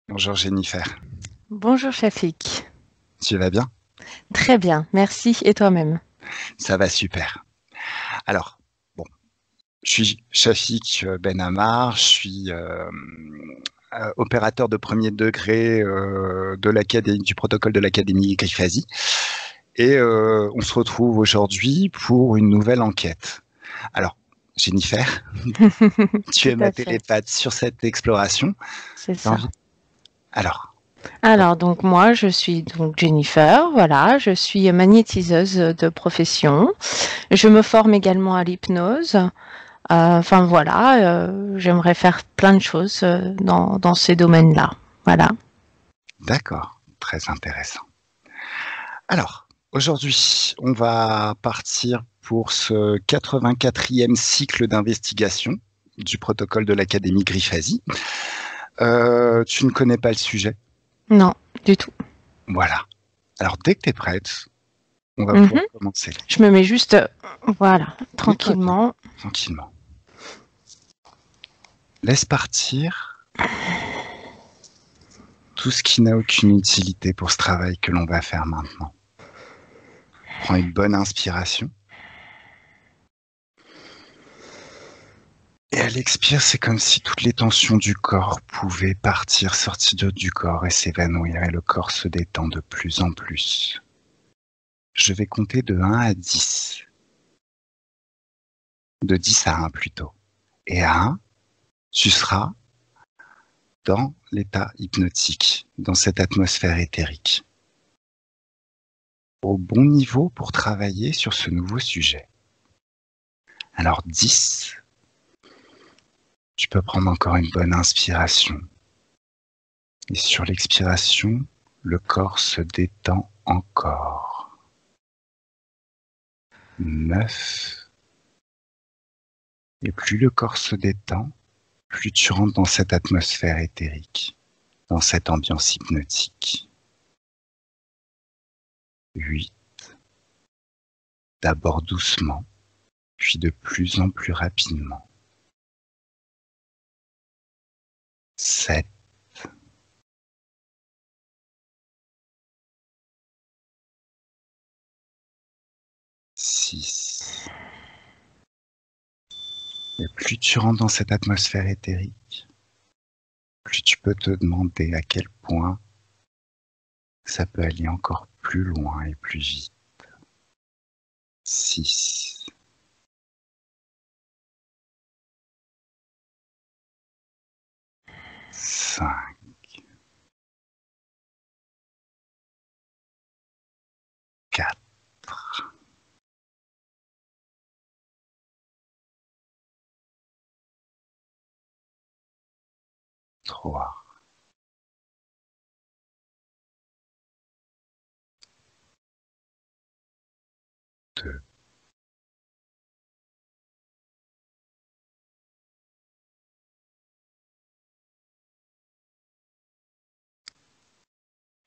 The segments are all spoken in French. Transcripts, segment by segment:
Bonjour Jennifer, Bonjour Shafik. tu vas bien? Très bien, merci. Et toi-même? Ça va super. Alors, bon, je suis Shafik Ben Ammar, je suis opérateur de premier degré du protocole de l'Académie Grifasi et on se retrouve aujourd'hui pour une nouvelle enquête. Alors, Jennifer, tu es Tout ma à fait, télépathe sur cette exploration. c'est T'as envie? ça. Alors, pour- Alors, donc moi, je suis donc Jennifer, voilà, je suis magnétiseuse de profession. Je me forme également à l'hypnose. Enfin voilà, j'aimerais faire plein de choses dans ces domaines-là. Voilà. d'accord, très intéressant. Alors, aujourd'hui, on va partir pour ce 84e cycle d'investigation du protocole de l'Académie Grifasi. Tu ne connais pas le sujet? Non, du tout. Voilà. Alors, dès que tu es prête, on va Mhm. pouvoir commencer. Je me mets juste, voilà, Mets-toi bien, tranquillement. tranquillement. Laisse partir tout ce qui n'a aucune utilité pour ce travail que l'on va faire maintenant. Prends une bonne inspiration. Et à l'expire, c'est comme si toutes les tensions du corps pouvaient partir, sortir du corps et s'évanouir, et le corps se détend de plus en plus. Je vais compter de 1 à 10. De 10 à 1 plutôt. Et à 1, tu seras dans l'état hypnotique, dans cette atmosphère éthérique, au bon niveau pour travailler sur ce nouveau sujet. Alors 10, tu peux prendre encore une bonne inspiration. Et sur l'expiration, le corps se détend encore. 9. Et plus le corps se détend, plus tu rentres dans cette atmosphère éthérique, dans cette ambiance hypnotique. 8. D'abord doucement, puis de plus en plus rapidement. 7. 6. Et plus tu rentres dans cette atmosphère éthérique, plus tu peux te demander à quel point ça peut aller encore plus loin et plus vite. 6. 5. 4. 3. 2.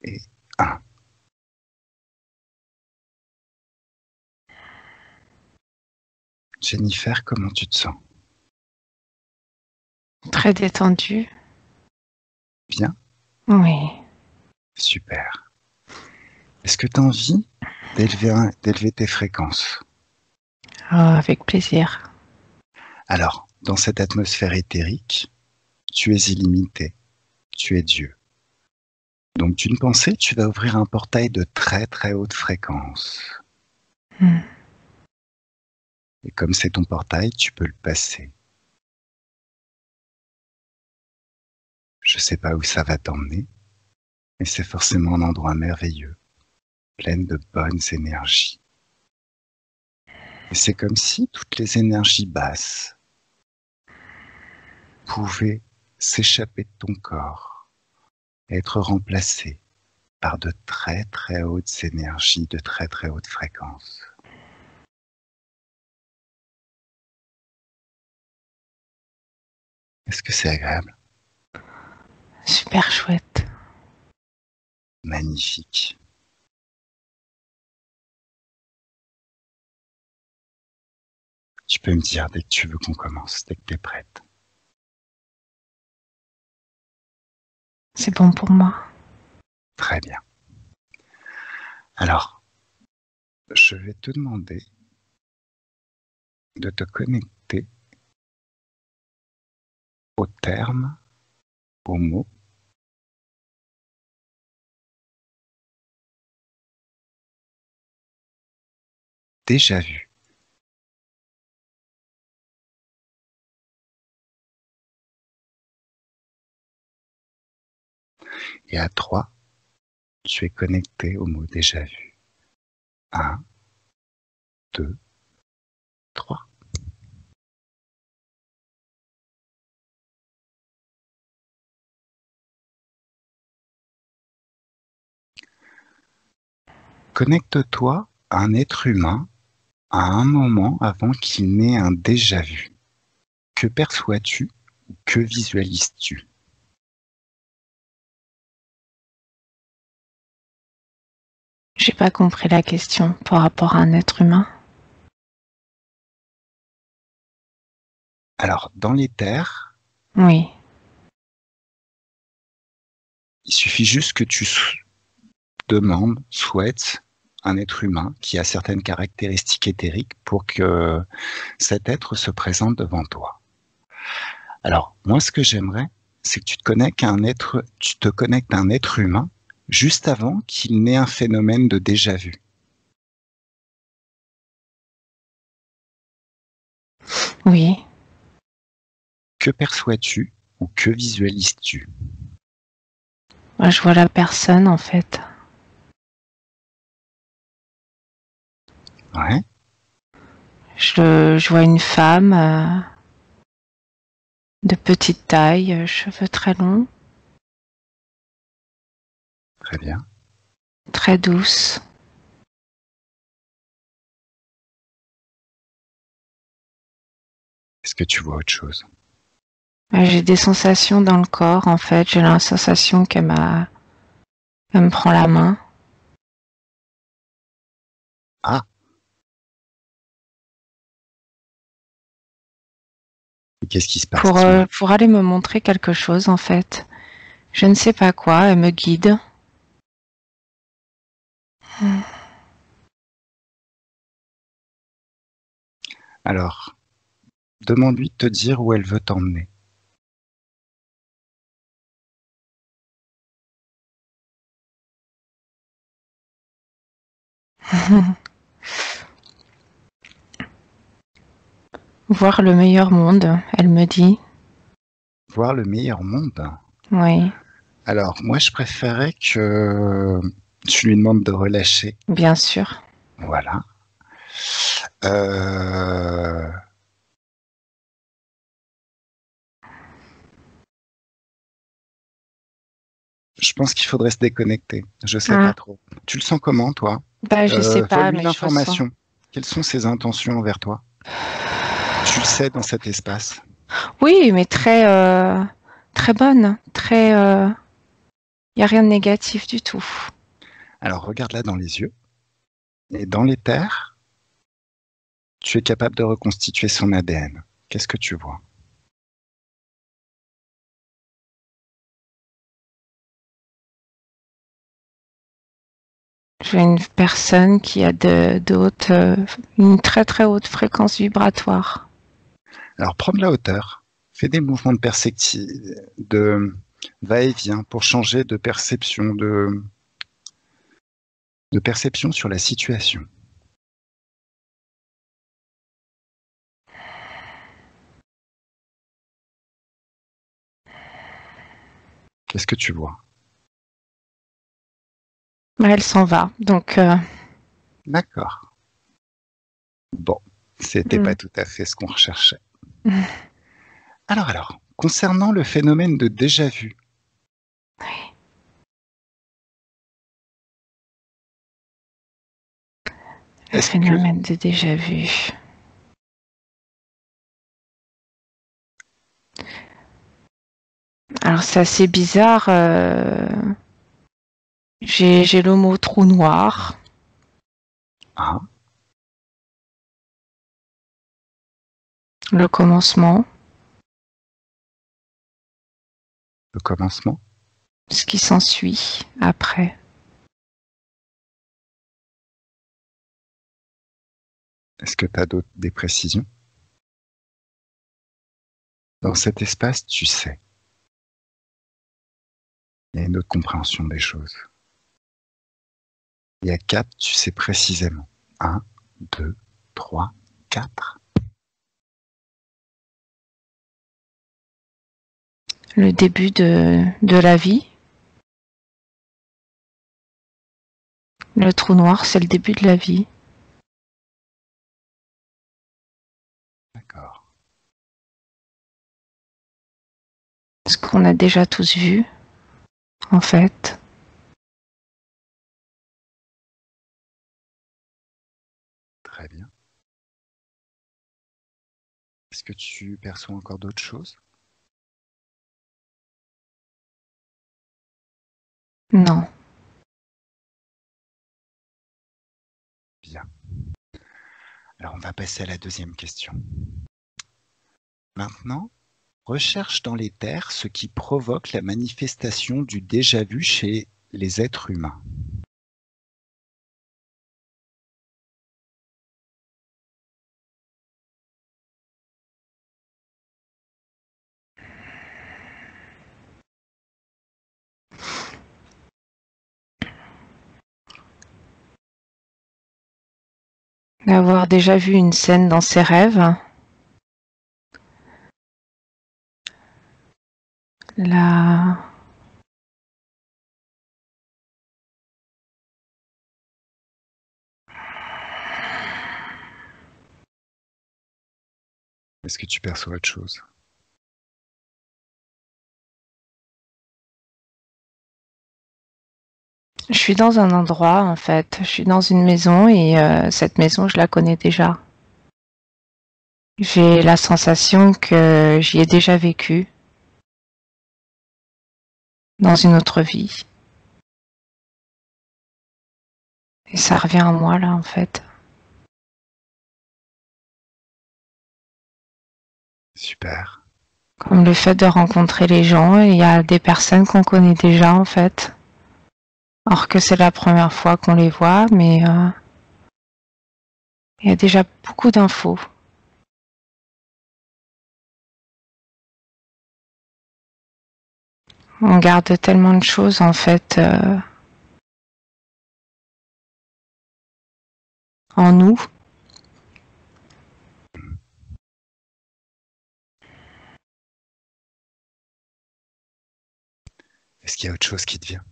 Et 1. Jennifer, comment tu te sens? Très détendu. Bien? Oui. Super. Est-ce que tu as envie d'élever tes fréquences? Ah, avec plaisir. Alors, dans cette atmosphère éthérique, tu es illimité, tu es Dieu. Donc d'une pensée, tu vas ouvrir un portail de très très haute fréquence. Hmm. Et comme c'est ton portail, tu peux le passer. Je ne sais pas où ça va t'emmener, mais c'est forcément un endroit merveilleux, plein de bonnes énergies. Et c'est comme si toutes les énergies basses pouvaient s'échapper de ton corps et être remplacées par de très très hautes énergies, de très très hautes fréquences. Est-ce que c'est agréable? Super chouette. Magnifique. Tu peux me dire dès que tu veux qu'on commence, dès que tu es prête. C'est bon pour moi. Très bien. Alors, je vais te demander de te connecter au terme, au mot déjà vu. Et à 3, tu es connecté au mot déjà vu. 1, 2, 3. Connecte-toi à un être humain à un moment avant qu'il n'ait un déjà vu. Que perçois-tu ou que visualises-tu? J'ai pas compris la question par rapport à un être humain. Alors, dans les terres, Oui. il suffit juste que tu demandes, souhaites un être humain qui a certaines caractéristiques éthériques pour que cet être se présente devant toi. Alors, moi, ce que j'aimerais, c'est que tu te connectes à un être humain juste avant qu'il n'ait un phénomène de déjà vu. Oui. Que perçois-tu ou que visualises-tu? Moi, je vois la personne, en fait. Ouais, Je vois une femme de petite taille, cheveux très longs, très bien. très douce. Est-ce que tu vois autre chose? J'ai des sensations dans le corps, en fait. J'ai la sensation qu'elle me prend la main. Ah, et qu'est-ce qui se passe? Dis-moi. Pour aller me montrer quelque chose, en fait. Je ne sais pas quoi, elle me guide. Alors, demande-lui de te dire où elle veut t'emmener. Voir le meilleur monde, elle me dit. Voir le meilleur monde. Oui, Alors, moi, je préférais que tu lui demandes de relâcher. bien sûr. Voilà. Euh, je pense qu'il faudrait se déconnecter. Je sais pas Ah, trop. Tu le sens comment, toi? bah je sais pas, Vole-lui mais je ressens. l'information. Quelles sont ses intentions envers toi? Tu le sais dans cet espace. Oui, mais très bonne, très. Y a rien de négatif du tout. Alors, regarde-la dans les yeux. Et dans les terres, tu es capable de reconstituer son ADN. Qu'est-ce que tu vois? Je vois une personne qui a une très très haute fréquence vibratoire. Alors, prends de la hauteur. Fais des mouvements de de va-et-vient pour changer de perception sur la situation. Qu'est-ce que tu vois? Bah, elle s'en va, donc. D'accord. Bon, c'était pas tout à fait ce qu'on recherchait. Alors, concernant le phénomène de déjà vu, Le est-ce que, phénomène de déjà vu. Alors c'est assez bizarre. J'ai le mot trou noir. ah, Le commencement. le commencement, ce qui s'ensuit après. Est-ce que tu as des précisions? Dans cet espace, tu sais. Il y a une autre compréhension des choses. Il y a 4, tu sais précisément. 1, 2, 3, 4. Le début de la vie. Le trou noir, c'est le début de la vie. D'accord. Ce qu'on a déjà tous vu, en fait. Très bien. Est-ce que tu perçois encore d'autres choses? Non. Bien. Alors on va passer à la deuxième question. Maintenant, recherche dans les terres ce qui provoque la manifestation du déjà-vu chez les êtres humains. D'avoir déjà vu une scène dans ses rêves. La... Est-ce que tu perçois autre chose? Je suis dans un endroit, en fait. Je suis dans une maison et cette maison, je la connais déjà. J'ai la sensation que j'y ai déjà vécu dans une autre vie. Et ça revient à moi, là, en fait. Super. Comme le fait de rencontrer les gens, il y a des personnes qu'on connaît déjà, en fait. Or que c'est la première fois qu'on les voit, mais il y a déjà beaucoup d'infos. On garde tellement de choses, en fait, en nous. Est-ce qu'il y a autre chose qui te vient?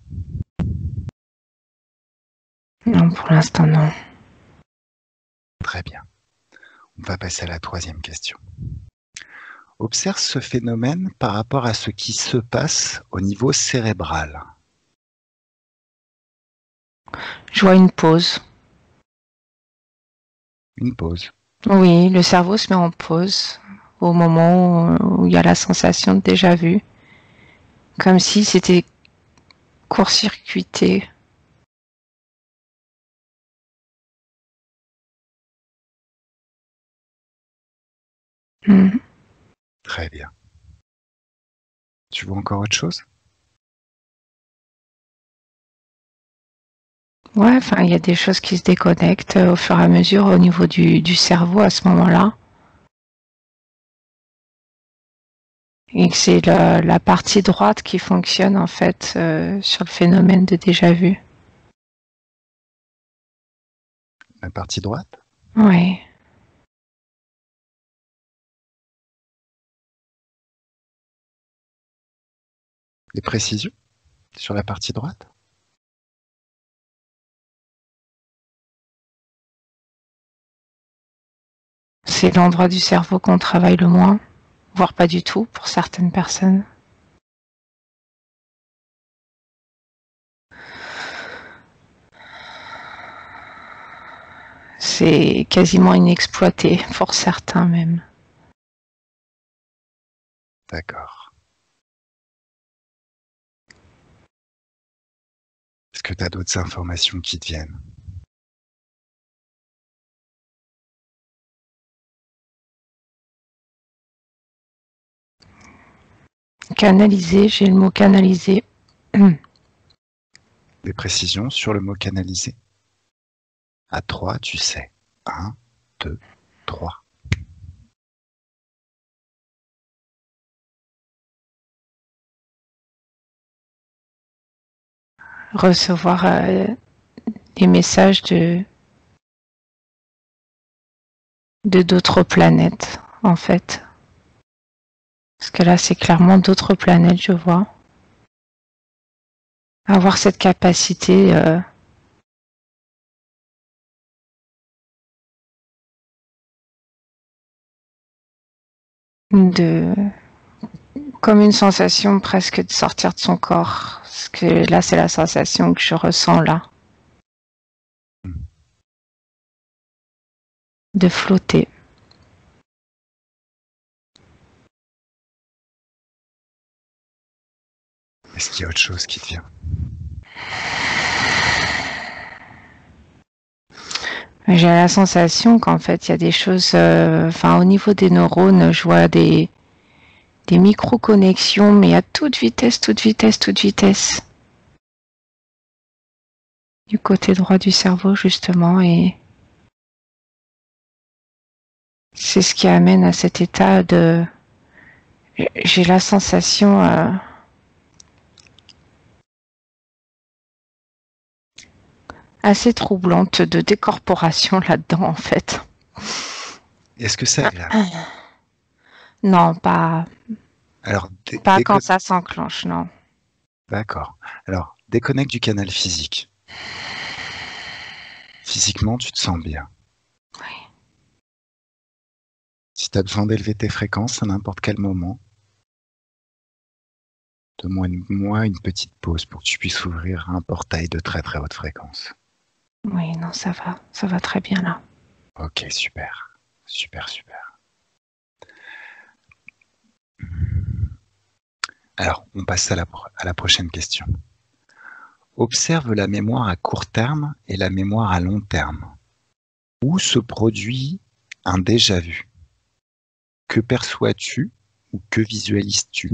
Non, pour l'instant, non. Très bien. On va passer à la troisième question. Observe ce phénomène par rapport à ce qui se passe au niveau cérébral. Je vois une pause. Une pause. Oui, le cerveau se met en pause au moment où il y a la sensation de déjà vu. Comme si c'était court-circuité. Hmm. Très bien. Tu vois encore autre chose? Ouais, enfin, il y a des choses qui se déconnectent au fur et à mesure au niveau du cerveau à ce moment-là. Et que c'est la partie droite qui fonctionne en fait sur le phénomène de déjà vu. La partie droite? Oui. Des précisions sur la partie droite? C'est l'endroit du cerveau qu'on travaille le moins, voire pas du tout pour certaines personnes. C'est quasiment inexploité pour certains même. D'accord. Est-ce que tu as d'autres informations qui te viennent? Canaliser, j'ai le mot canaliser. Des précisions sur le mot canaliser? À 3, tu sais. 1, 2, 3. Recevoir des messages de d'autres planètes, en fait. Parce que là, c'est clairement d'autres planètes, je vois. Avoir cette capacité de... comme une sensation presque de sortir de son corps. Parce que là, c'est la sensation que je ressens là. De flotter. Est-ce qu'il y a autre chose qui te vient? J'ai la sensation qu'en fait, il y a des choses... au niveau des neurones, je vois des micro-connexions, mais à toute vitesse, toute vitesse, toute vitesse. Du côté droit du cerveau, justement, et c'est ce qui amène à cet état de... J'ai la sensation... assez troublante de décorporation là-dedans, en fait. Est-ce que c'est agréable? Non, pas... Alors, pas quand ça s'enclenche, non. D'accord. Alors, déconnecte du canal physique. Physiquement, tu te sens bien. Oui. Si tu as besoin d'élever tes fréquences à n'importe quel moment, donne-moi une petite pause pour que tu puisses ouvrir un portail de très très haute fréquence. Oui, non, ça va très bien là. Ok, super, super, super. Alors, on passe à la prochaine question. Observe la mémoire à court terme et la mémoire à long terme. Où se produit un déjà-vu? Que perçois-tu ou que visualises-tu?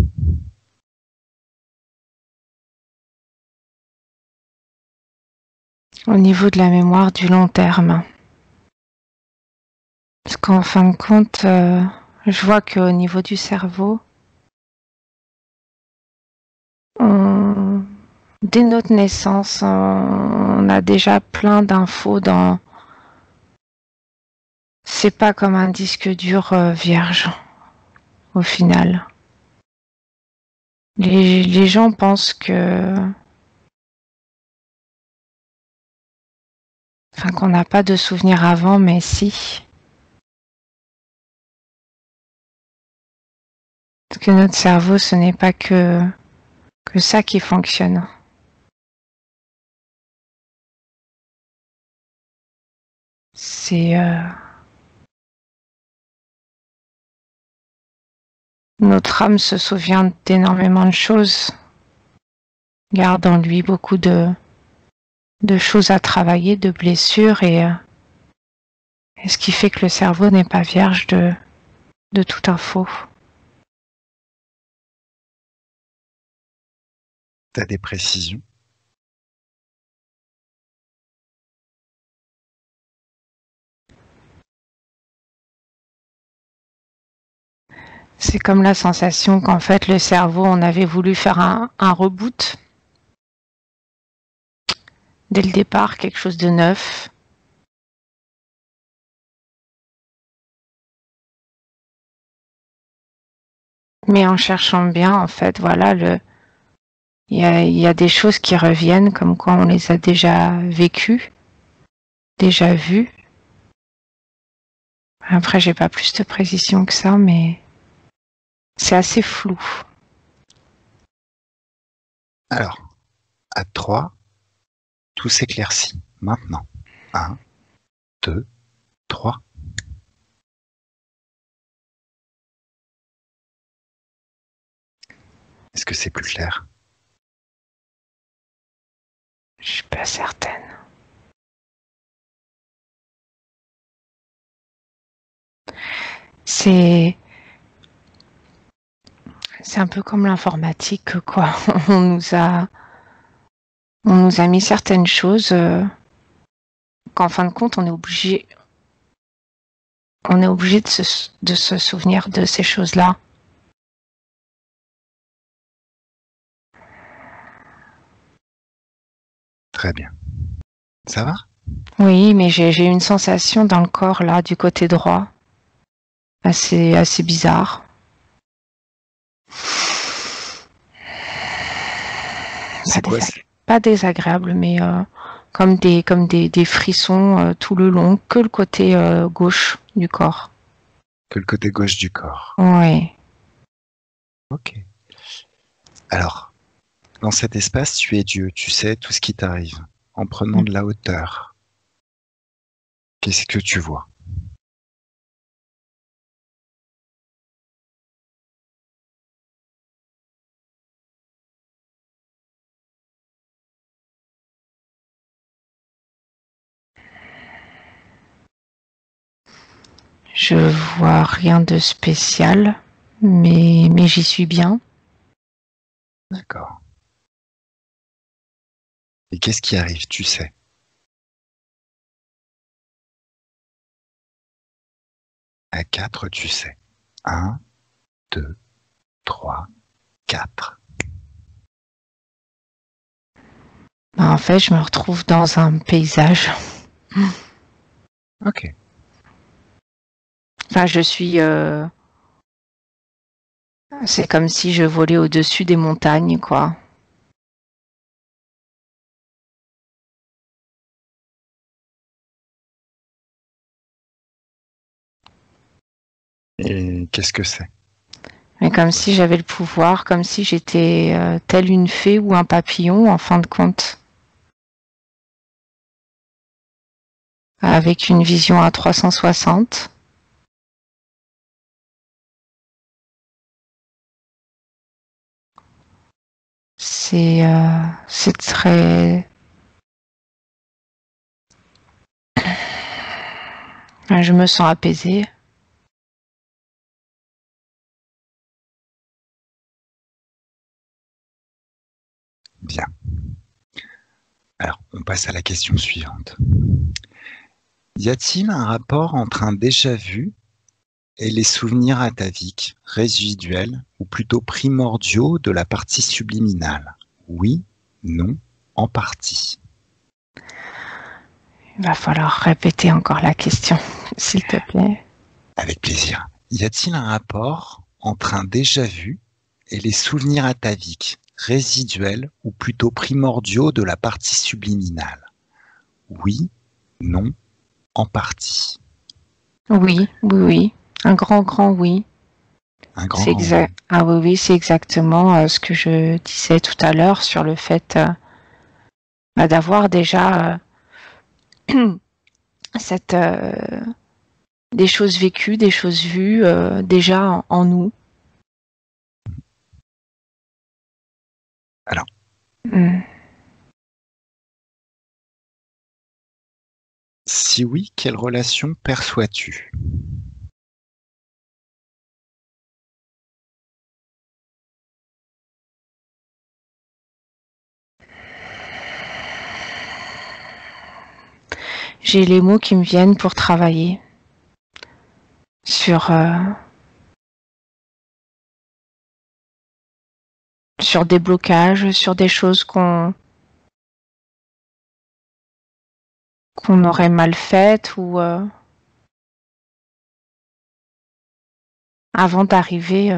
Au niveau de la mémoire du long terme. Parce qu'en fin de compte, je vois qu'au niveau du cerveau, dès notre naissance, on a déjà plein d'infos dans... C'est pas comme un disque dur vierge, au final. Les gens pensent que... qu'on n'a pas de souvenirs avant, mais si. Parce que notre cerveau, ce n'est pas que ça qui fonctionne. C'est... Notre âme se souvient d'énormément de choses, garde en lui beaucoup de choses à travailler, de blessures, et ce qui fait que le cerveau n'est pas vierge de toute info. T'as des précisions? C'est comme la sensation qu'en fait le cerveau, on avait voulu faire un reboot. Dès le départ, quelque chose de neuf. Mais en cherchant bien, en fait, voilà, il y a des choses qui reviennent, comme quoi on les a déjà vécues, déjà vues. Après, j'ai pas plus de précision que ça, mais c'est assez flou. Alors, à 3, tout s'éclaircit maintenant. 1, 2, 3. Est-ce que c'est plus clair? Je suis pas certaine. C'est un peu comme l'informatique, quoi. On nous a On nous a mis certaines choses qu'en fin de compte, on est obligé de se souvenir de ces choses-là. Très bien. Ça va? Oui, mais j'ai une sensation dans le corps, là, du côté droit. Assez bizarre. C'est quoi? Pas désagréable, mais comme des frissons tout le long, que le côté gauche du corps. Que le côté gauche du corps. Oui. Ok. Alors, dans cet espace, tu es Dieu, tu sais tout ce qui t'arrive. En prenant de la hauteur, qu'est-ce que tu vois? Je vois rien de spécial, mais j'y suis bien. D'accord. Et qu'est-ce qui arrive, tu sais? À 4, tu sais. 1, 2, 3, 4. En fait, je me retrouve dans un paysage. Ok. Enfin, je suis... c'est comme si je volais au-dessus des montagnes, quoi. Et qu'est-ce que c'est? Mais comme si j'avais le pouvoir, comme si j'étais telle une fée ou un papillon, en fin de compte. Avec une vision à 360. C'est très... Je me sens apaisée. Bien. Alors, on passe à la question suivante. Y a-t-il un rapport entre un déjà-vu et les souvenirs ataviques, résiduels ou plutôt primordiaux de la partie subliminale? Oui, non, en partie. Il va falloir répéter encore la question, s'il te plaît. Avec plaisir. Y a-t-il un rapport entre un déjà-vu et les souvenirs ataviques, résiduels ou plutôt primordiaux de la partie subliminale? Oui, non, en partie. Oui. Un grand oui. Un grand oui. Ah oui, c'est exactement ce que je disais tout à l'heure sur le fait d'avoir déjà cette, des choses vécues, des choses vues déjà en nous. Alors, si oui, quelle relation perçois-tu? J'ai les mots qui me viennent pour travailler sur des blocages, sur des choses qu'on aurait mal faites ou avant d'arriver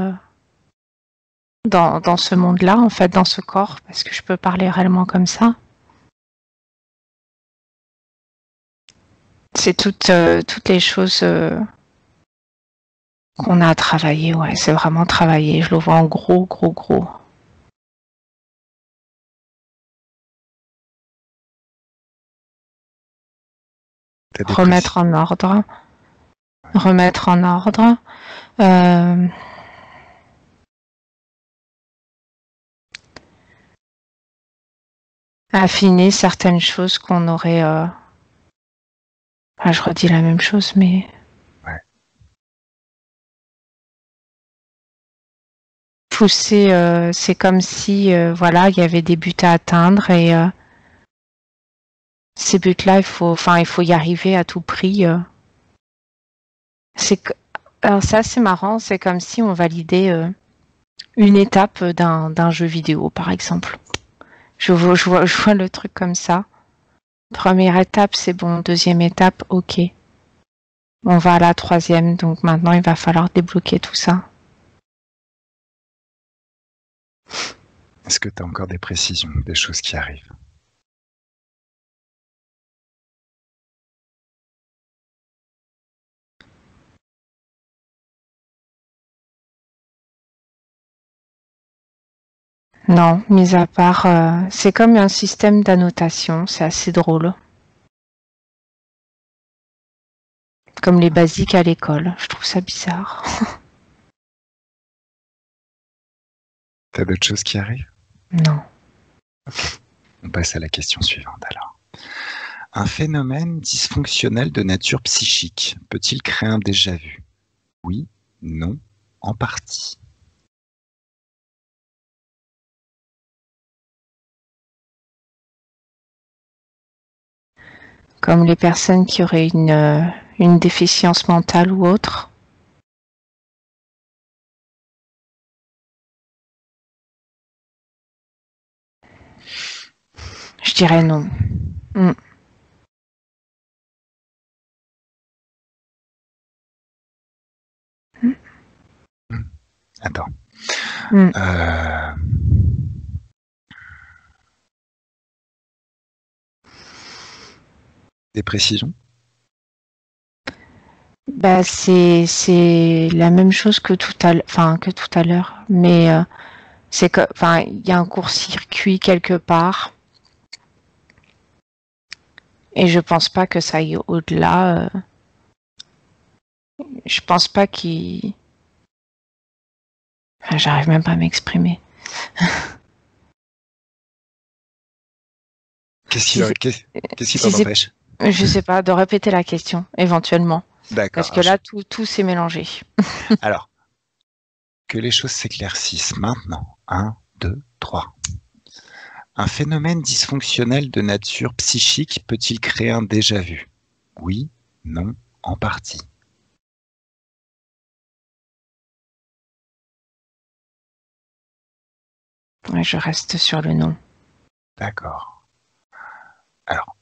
dans ce monde-là, en fait, dans ce corps, parce que je peux parler réellement comme ça. C'est toutes les choses qu'on a à travailler, ouais, c'est vraiment travailler. Je le vois en gros. Remettre en ordre. Affiner certaines choses qu'on aurait... je redis la même chose, mais... Ouais. Pousser, c'est comme si, voilà, il y avait des buts à atteindre et Ces buts-là, il faut y arriver à tout prix. Alors ça, c'est marrant, c'est comme si on validait une étape d'un jeu vidéo, par exemple. Je vois le truc comme ça. Première étape, c'est bon. Deuxième étape, ok. On va à la troisième, donc maintenant, il va falloir débloquer tout ça. Est-ce que tu as encore des précisions, des choses qui arrivent? Non, mis à part, c'est comme un système d'annotation, c'est assez drôle. Comme les basiques à l'école, je trouve ça bizarre. T'as d'autres choses qui arrivent? Non. Ok. On passe à la question suivante alors. Un phénomène dysfonctionnel de nature psychique peut-il créer un déjà-vu? Oui, non, en partie. Comme les personnes qui auraient une déficience mentale ou autre. Je dirais non. Attends. Des précisions? Bah c'est la même chose que tout à l'heure, mais c'est que il y a un court-circuit quelque part et je pense pas que ça aille au-delà. Je pense pas qu'il. Enfin, j'arrive même pas à m'exprimer. Qu'est-ce qui t'en empêche? Je sais pas, de répéter la question éventuellement. D'accord. Parce que là tout s'est mélangé. Alors, que les choses s'éclaircissent maintenant. 1, 2, 3. Un phénomène dysfonctionnel de nature psychique peut-il créer un déjà-vu? Oui, non, en partie. Ouais, je reste sur le non. D'accord. Alors.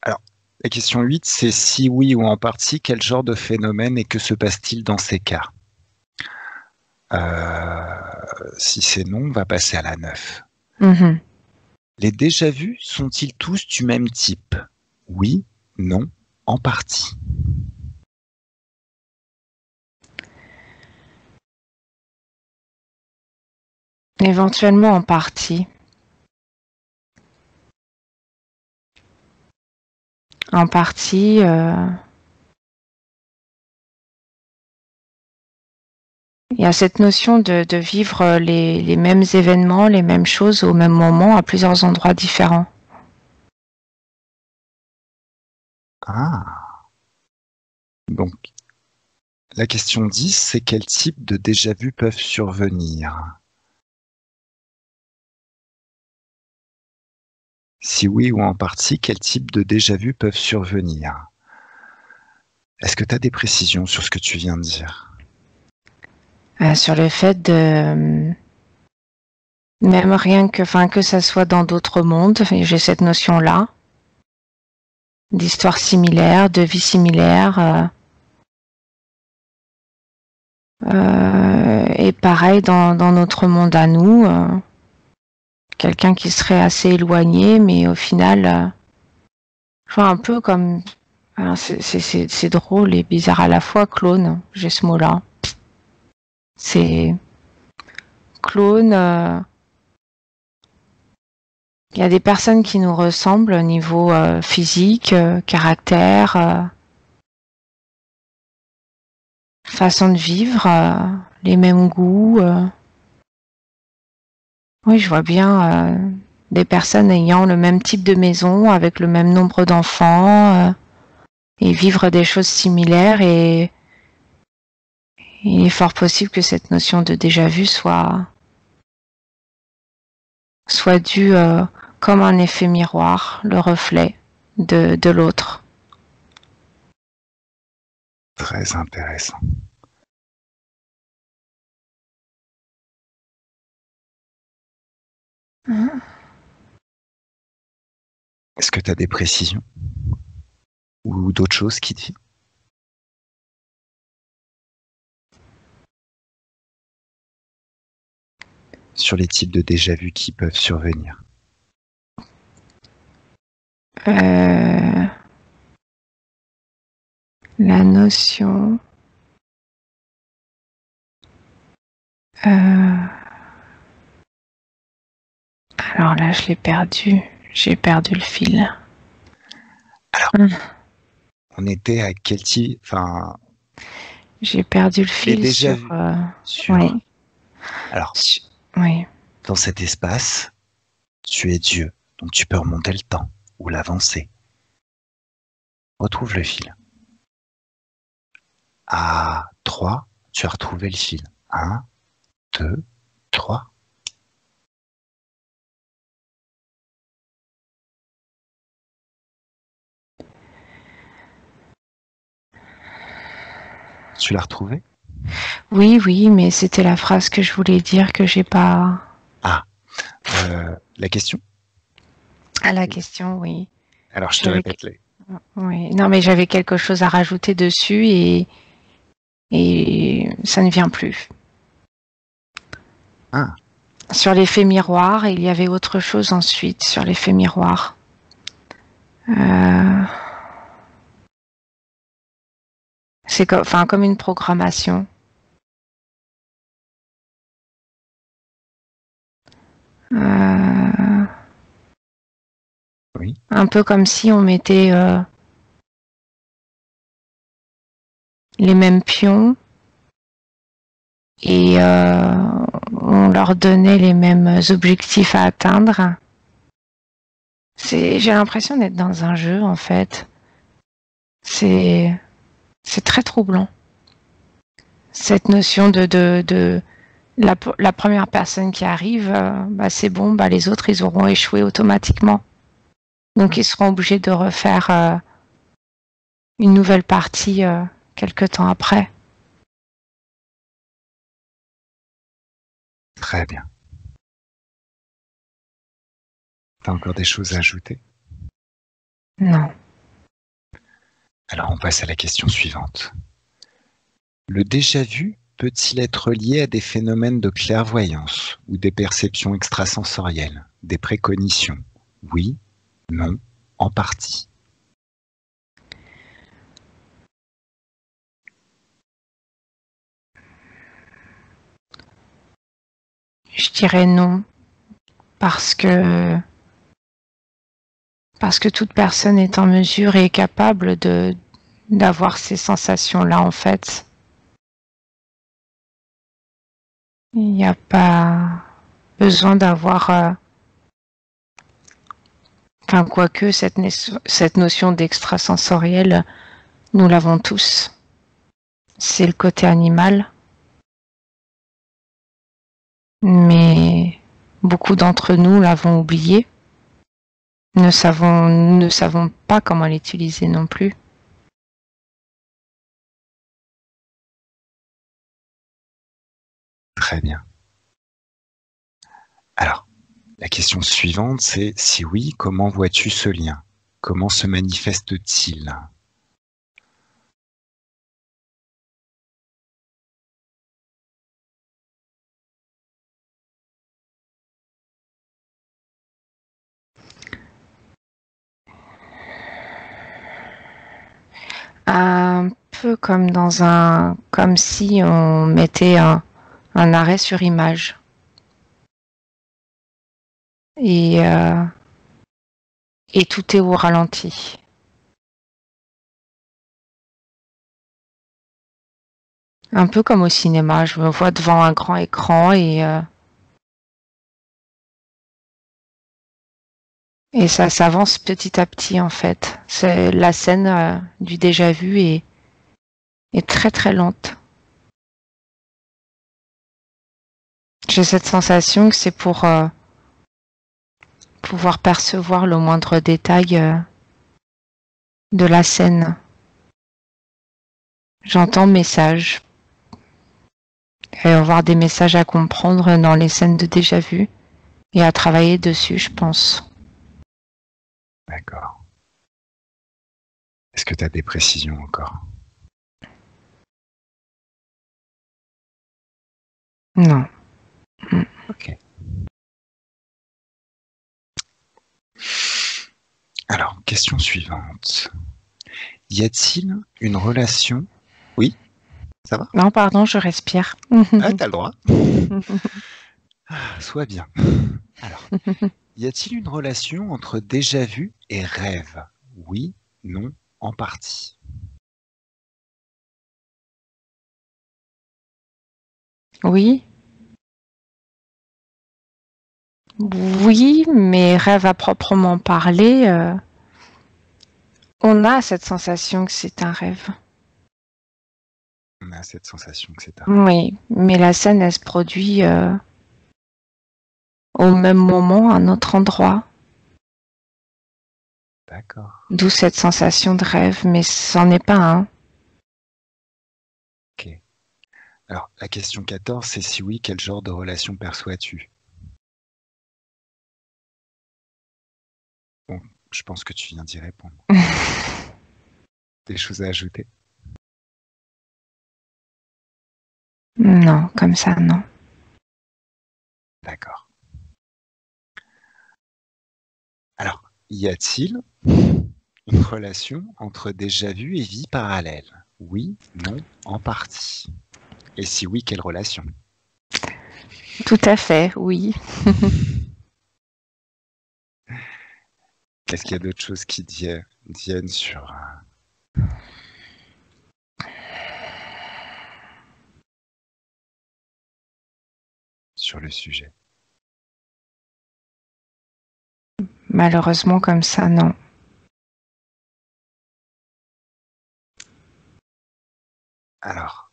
Alors, la question 8, c'est si oui ou en partie, quel genre de phénomène et que se passe-t-il dans ces cas? Si c'est non, on va passer à la 9. Les déjà-vus sont-ils tous du même type? Oui, non, en partie. Éventuellement en partie. En partie. Il y a cette notion de vivre les mêmes événements, les mêmes choses au même moment à plusieurs endroits différents. Ah. Donc, la question 10, c'est quel type de déjà-vu peuvent survenir? Si oui ou en partie, quel type de déjà-vu peuvent survenir? Est-ce que tu as des précisions sur ce que tu viens de dire? Sur le fait de... Même rien que ça soit dans d'autres mondes, j'ai cette notion-là. D'histoires similaires, de vie similaire. Et pareil dans notre monde à nous. Quelqu'un qui serait assez éloigné, mais au final... un peu comme... C'est drôle et bizarre à la fois, clone, j'ai ce mot-là. C'est... Clone... Il y a des personnes qui nous ressemblent au niveau physique, caractère, façon de vivre, les mêmes goûts. Oui, je vois bien des personnes ayant le même type de maison, avec le même nombre d'enfants, et vivre des choses similaires et il est fort possible que cette notion de déjà-vu soit due comme un effet miroir, le reflet de l'autre. Très intéressant. Est-ce que tu as des précisions ou d'autres choses qui te viennent? Sur les types de déjà-vu qui peuvent survenir? La notion... Alors là, je l'ai perdu. J'ai perdu le fil. Alors, on était à quel type? Enfin, j'ai perdu le fil déjà sur... Oui. Alors, oui. Dans cet espace, tu es Dieu, donc tu peux remonter le temps ou l'avancer. Retrouve le fil. À 3, tu as retrouvé le fil. 1, 2, 3. Tu l'as retrouvé? Oui, mais c'était la phrase que je voulais dire que j'ai pas... Ah, la question? Ah, la question, oui. Alors, je te répète. Oui, non, mais j'avais quelque chose à rajouter dessus et ça ne vient plus. Ah. Sur l'effet miroir, il y avait autre chose ensuite sur l'effet miroir. C'est comme une programmation. Oui. Un peu comme si on mettait les mêmes pions et on leur donnait les mêmes objectifs à atteindre. J'ai l'impression d'être dans un jeu, en fait. C'est très troublant. Cette notion de la première personne qui arrive, c'est bon, les autres, ils auront échoué automatiquement. Donc, ils seront obligés de refaire une nouvelle partie quelque temps après. Très bien. T'as encore des choses à ajouter? Non. Alors, on passe à la question suivante. Le déjà-vu peut-il être lié à des phénomènes de clairvoyance ou des perceptions extrasensorielles, des précognitions? Oui, non, en partie. Je dirais non, parce que toute personne est en mesure et est capable d'avoir ces sensations-là, en fait. Il n'y a pas besoin d'avoir... quoique cette notion d'extrasensoriel, nous l'avons tous. C'est le côté animal. Mais beaucoup d'entre nous l'avons oublié. Ne savons pas comment l'utiliser non plus. Très bien. Alors, la question suivante, c'est si oui, comment vois-tu ce lien? Comment se manifeste-t-il? Un peu comme si on mettait un arrêt sur image. Et tout est au ralenti. Un peu comme au cinéma, je me vois devant un grand écran et ça s'avance petit à petit en fait. La scène du déjà vu est très très lente. J'ai cette sensation que c'est pour pouvoir percevoir le moindre détail de la scène. J'entends messages et avoir des messages à comprendre dans les scènes de déjà vu et à travailler dessus, je pense. D'accord. Est-ce que tu as des précisions encore? Non. Ok. Alors, question suivante. Y a-t-il une relation... Oui, ça va? Non, pardon, je respire. Ah, t'as le droit. Sois bien. Alors, y a-t-il une relation entre déjà vu et rêve? Oui, non, en partie. Oui. Oui, mais rêve à proprement parler, on a cette sensation que c'est un rêve. On a cette sensation que c'est un rêve. Oui, mais la scène, elle se produit au même moment, à un autre endroit. D'accord. D'où cette sensation de rêve, mais c'en est pas un. Ok. Alors, la question 14, c'est si oui, quel genre de relation perçois-tu? Bon, je pense que tu viens d'y répondre. Des choses à ajouter? Non, comme ça, non. D'accord. Alors, y a-t-il une relation entre déjà vu et vie parallèle? Oui, non, en partie. Et si oui, quelle relation? Tout à fait, oui. Est-ce qu'il y a d'autres choses qui viennent sur le sujet? Malheureusement, comme ça, non. Alors,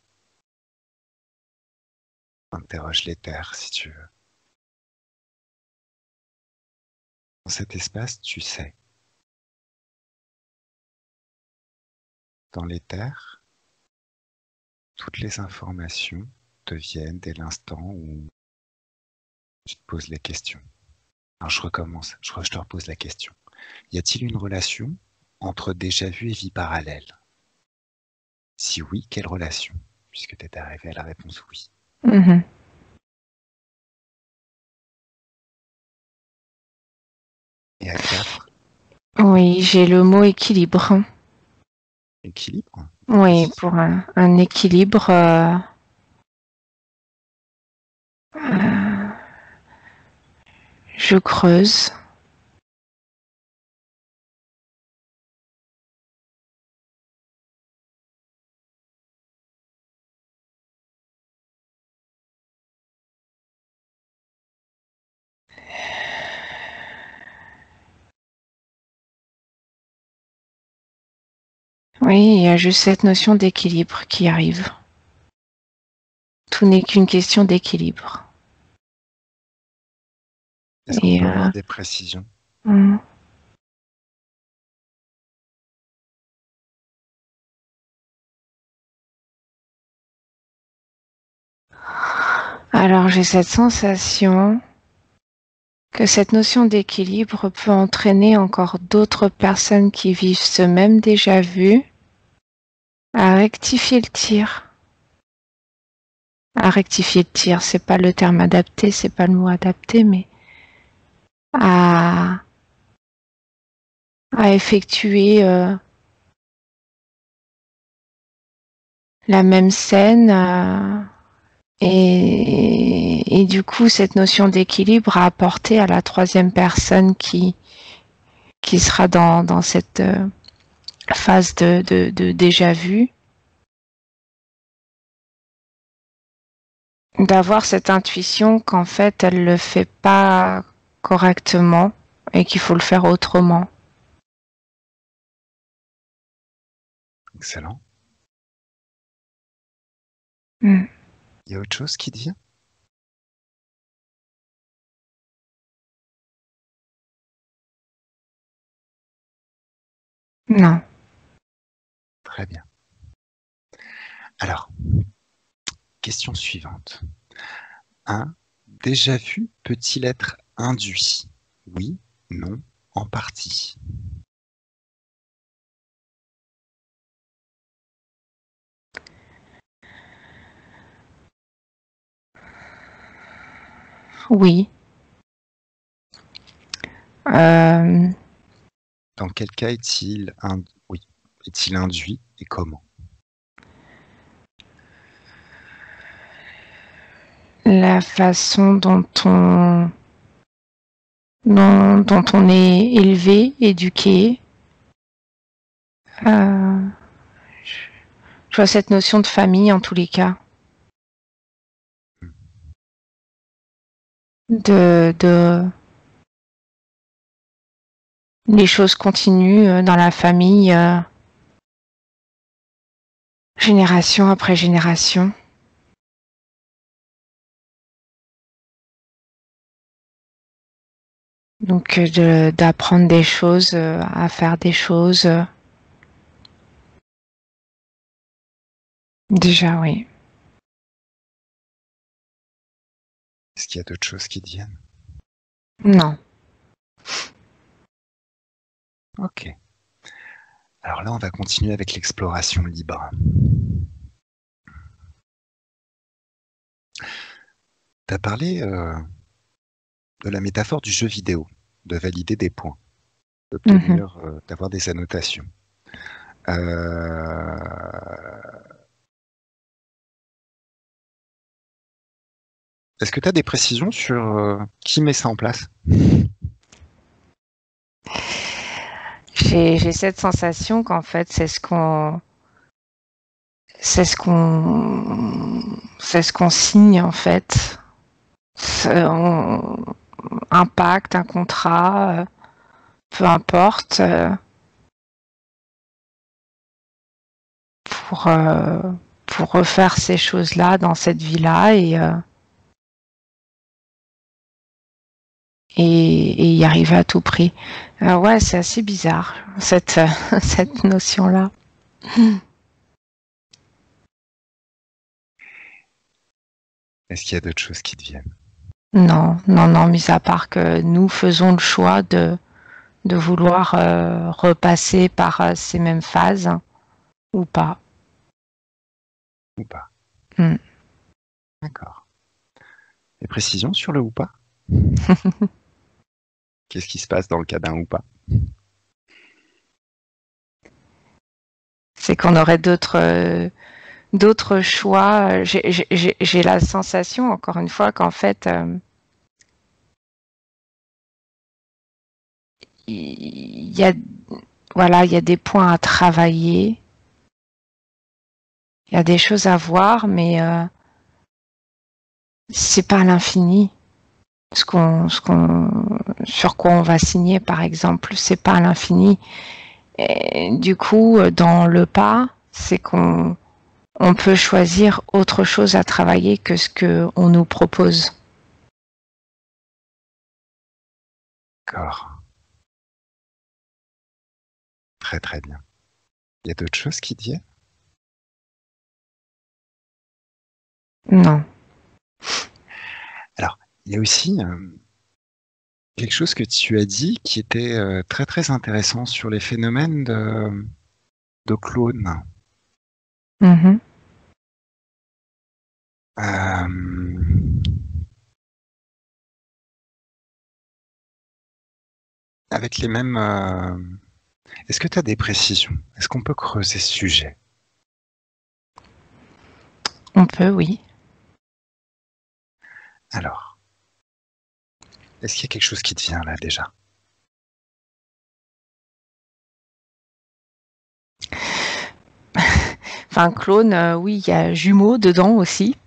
interroge l'éther si tu veux. Dans cet espace, tu sais. Dans l'éther, toutes les informations te viennent dès l'instant où tu te poses les questions. Alors je recommence, je te repose la question. Y a-t-il une relation entre déjà vu et vie parallèle? Si oui, quelle relation? Puisque tu es arrivé à la réponse oui. Mhm. Et à 4, Oui, j'ai le mot équilibre. équilibre. Oui, Vas-y. pour un équilibre, euh, je creuse. Oui, il y a juste cette notion d'équilibre qui arrive. Tout n'est qu'une question d'équilibre. Est-ce qu'on Et peut avoir des précisions? hmm. Alors j'ai cette sensation que cette notion d'équilibre peut entraîner encore d'autres personnes qui vivent ce même déjà vu à rectifier le tir. À rectifier le tir, c'est pas le terme adapté, c'est pas le mot adapté, mais à, à effectuer la même scène et du coup cette notion d'équilibre à apporter à la troisième personne qui sera dans cette phase de déjà vu, d'avoir cette intuition qu'en fait elle le fait pas correctement et qu'il faut le faire autrement. Excellent. Mm. Il y a autre chose qui te vient? Non. Très bien. Alors, question suivante. Un déjà vu peut-il être induit? Oui, non, en partie. Oui. Dans quel cas est-il oui, est-il induit et comment? La façon dont on est élevé, éduqué. Je vois cette notion de famille en tous les cas. Les choses continuent dans la famille, génération après génération. Donc d'apprendre des choses, à faire des choses. Déjà, oui. Est-ce qu'il y a d'autres choses qui te viennent? Non. Ok. Alors là, on va continuer avec l'exploration libre. Tu as parlé de la métaphore du jeu vidéo, de valider des points, d'obtenir, d'avoir des annotations. Est-ce que tu as des précisions sur qui met ça en place? J'ai cette sensation qu'en fait, c'est ce qu'on signe en fait. Un pacte, un contrat, peu importe, pour refaire ces choses-là dans cette vie-là et y arriver à tout prix. Ouais, c'est assez bizarre cette notion-là. Est-ce qu'il y a d'autres choses qui te viennent? Non, mis à part que nous faisons le choix de vouloir repasser par ces mêmes phases ou pas. Ou pas? Mm. D'accord. Des précisions sur le ou pas? Qu'est-ce qui se passe dans le cas d'un ou pas? C'est qu'on aurait d'autres choix. J'ai la sensation, encore une fois, qu'en fait, il y a des points à travailler, il y a des choses à voir, mais c'est pas à l'infini. Sur quoi on va signer, par exemple, c'est pas à l'infini. Et du coup, dans le pas, c'est qu'on peut choisir autre chose à travailler que ce qu'on nous propose. D'accord. Très très bien. Il y a d'autres choses qui te viennent? Non. Alors, il y a aussi quelque chose que tu as dit qui était très très intéressant sur les phénomènes de clones. Mm-hmm. Avec les mêmes... Est-ce que tu as des précisions? Est-ce qu'on peut creuser ce sujet? On peut, oui. Alors, est-ce qu'il y a quelque chose qui te vient là déjà? Enfin, clone, oui, il y a jumeaux dedans aussi.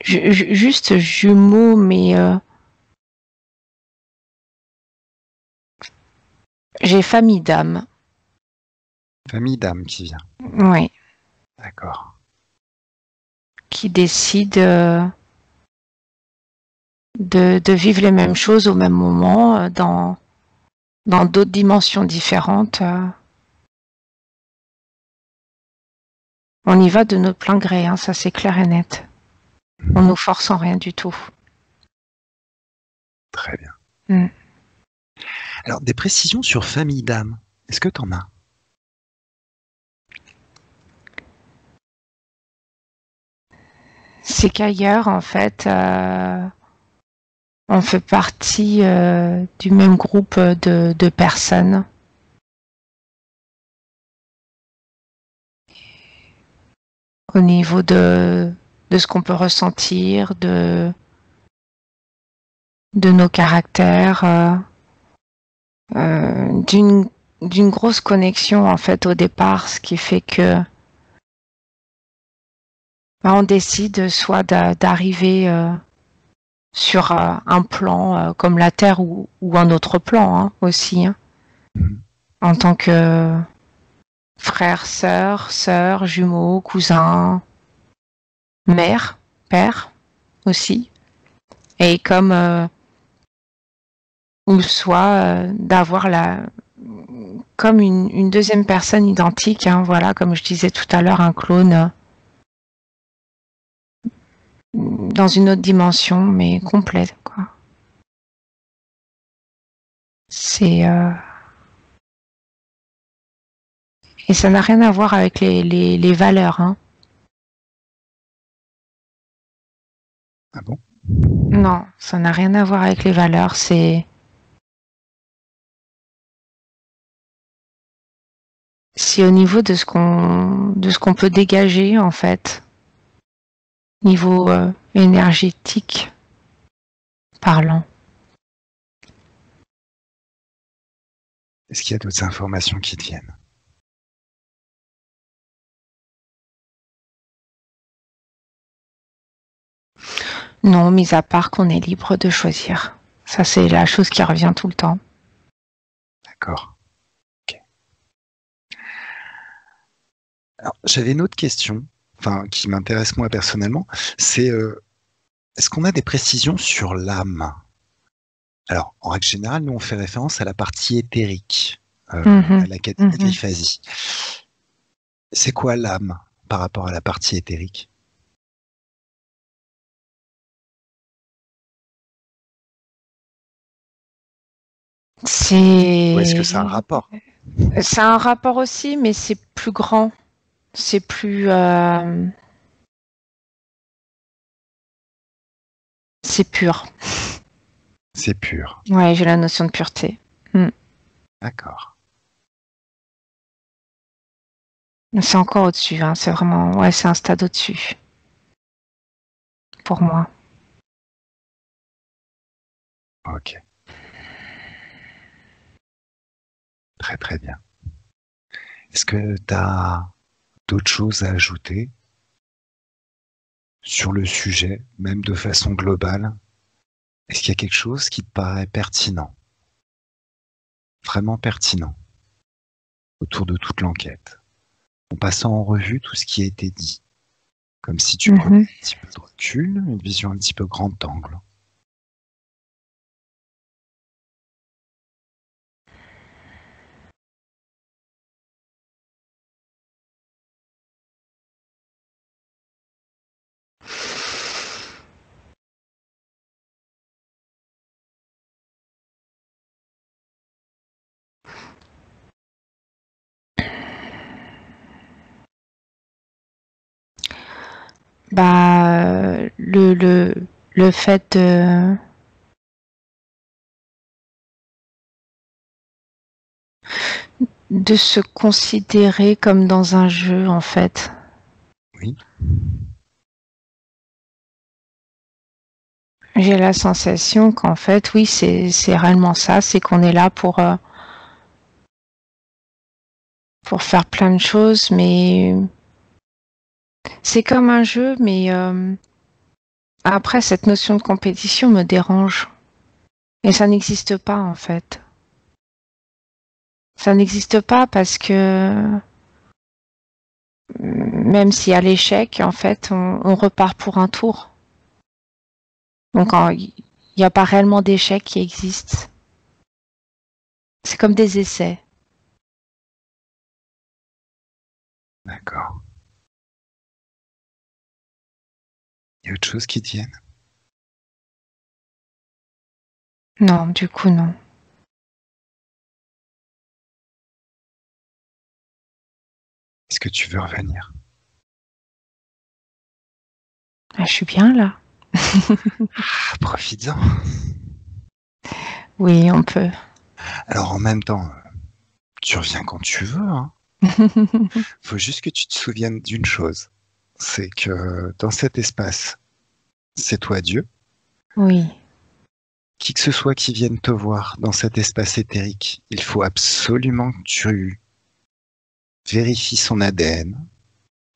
Juste jumeaux, mais j'ai famille d'âme. Famille d'âme qui vient. Oui. D'accord. Qui décide de vivre les mêmes choses au même moment dans d'autres dimensions différentes. On y va de notre plein gré, hein, ça c'est clair et net. On nous force en rien du tout. Très bien. Alors, des précisions sur famille d'âme, est-ce que tu en as? C'est qu'ailleurs, en fait, on fait partie du même groupe de personnes. Au niveau de ce qu'on peut ressentir, de nos caractères, d'une grosse connexion en fait au départ, ce qui fait que on décide soit d'arriver sur un plan comme la Terre ou un autre plan hein, aussi, hein, en tant que frère, sœur, jumeaux, cousins, mère, père aussi, et comme ou soit d'avoir comme une deuxième personne identique, hein, voilà, comme je disais tout à l'heure, un clone dans une autre dimension, mais complète, quoi. C'est et ça n'a rien à voir avec les valeurs, hein. Ah bon? Non, ça n'a rien à voir avec les valeurs, c'est au niveau de ce qu'on peut dégager en fait, niveau énergétique parlant. Est-ce qu'il y a d'autres informations qui te viennent? Non, mis à part qu'on est libre de choisir. Ça, c'est la chose qui revient tout le temps. D'accord. Okay. Alors, j'avais une autre question, enfin, qui m'intéresse moi personnellement, c'est est-ce qu'on a des précisions sur l'âme? Alors, en règle générale, nous, on fait référence à la partie éthérique, à la cataphasie. C'est quoi l'âme par rapport à la partie éthérique? Ou est-ce que c'est un rapport? C'est un rapport aussi, mais c'est plus grand. C'est plus... C'est pur. C'est pur. Ouais, j'ai la notion de pureté. D'accord. C'est encore au-dessus, hein. C'est vraiment... Ouais, c'est un stade au-dessus. Pour moi. Ok. Très très bien. Est-ce que tu as d'autres choses à ajouter sur le sujet, même de façon globale? Est-ce qu'il y a quelque chose qui te paraît pertinent, vraiment pertinent, autour de toute l'enquête, en passant en revue tout ce qui a été dit, comme si tu prenais un petit peu de recul, une vision un petit peu grand angle? Bah, le fait de se considérer comme dans un jeu, en fait. Oui. J'ai la sensation qu'en fait, oui, c'est réellement ça, c'est qu'on est là pour faire plein de choses, mais c'est comme un jeu, mais après, cette notion de compétition me dérange. Et ça n'existe pas, en fait. Ça n'existe pas parce que même si à l'échec, en fait, on repart pour un tour. Donc, Il n'y a pas réellement d'échecs qui existent. C'est comme des essais. D'accord. Il y a autre chose qui te vienne? Non, du coup, non. Est-ce que tu veux revenir? Ah, je suis bien là. Ah, profites-en. Oui, on peut. Alors en même temps, tu reviens quand tu veux, hein. Faut juste que tu te souviennes d'une chose. C'est que dans cet espace, c'est toi Dieu. Oui, Qui que ce soit qui vienne te voir dans cet espace éthérique, il faut absolument que tu vérifies son ADN.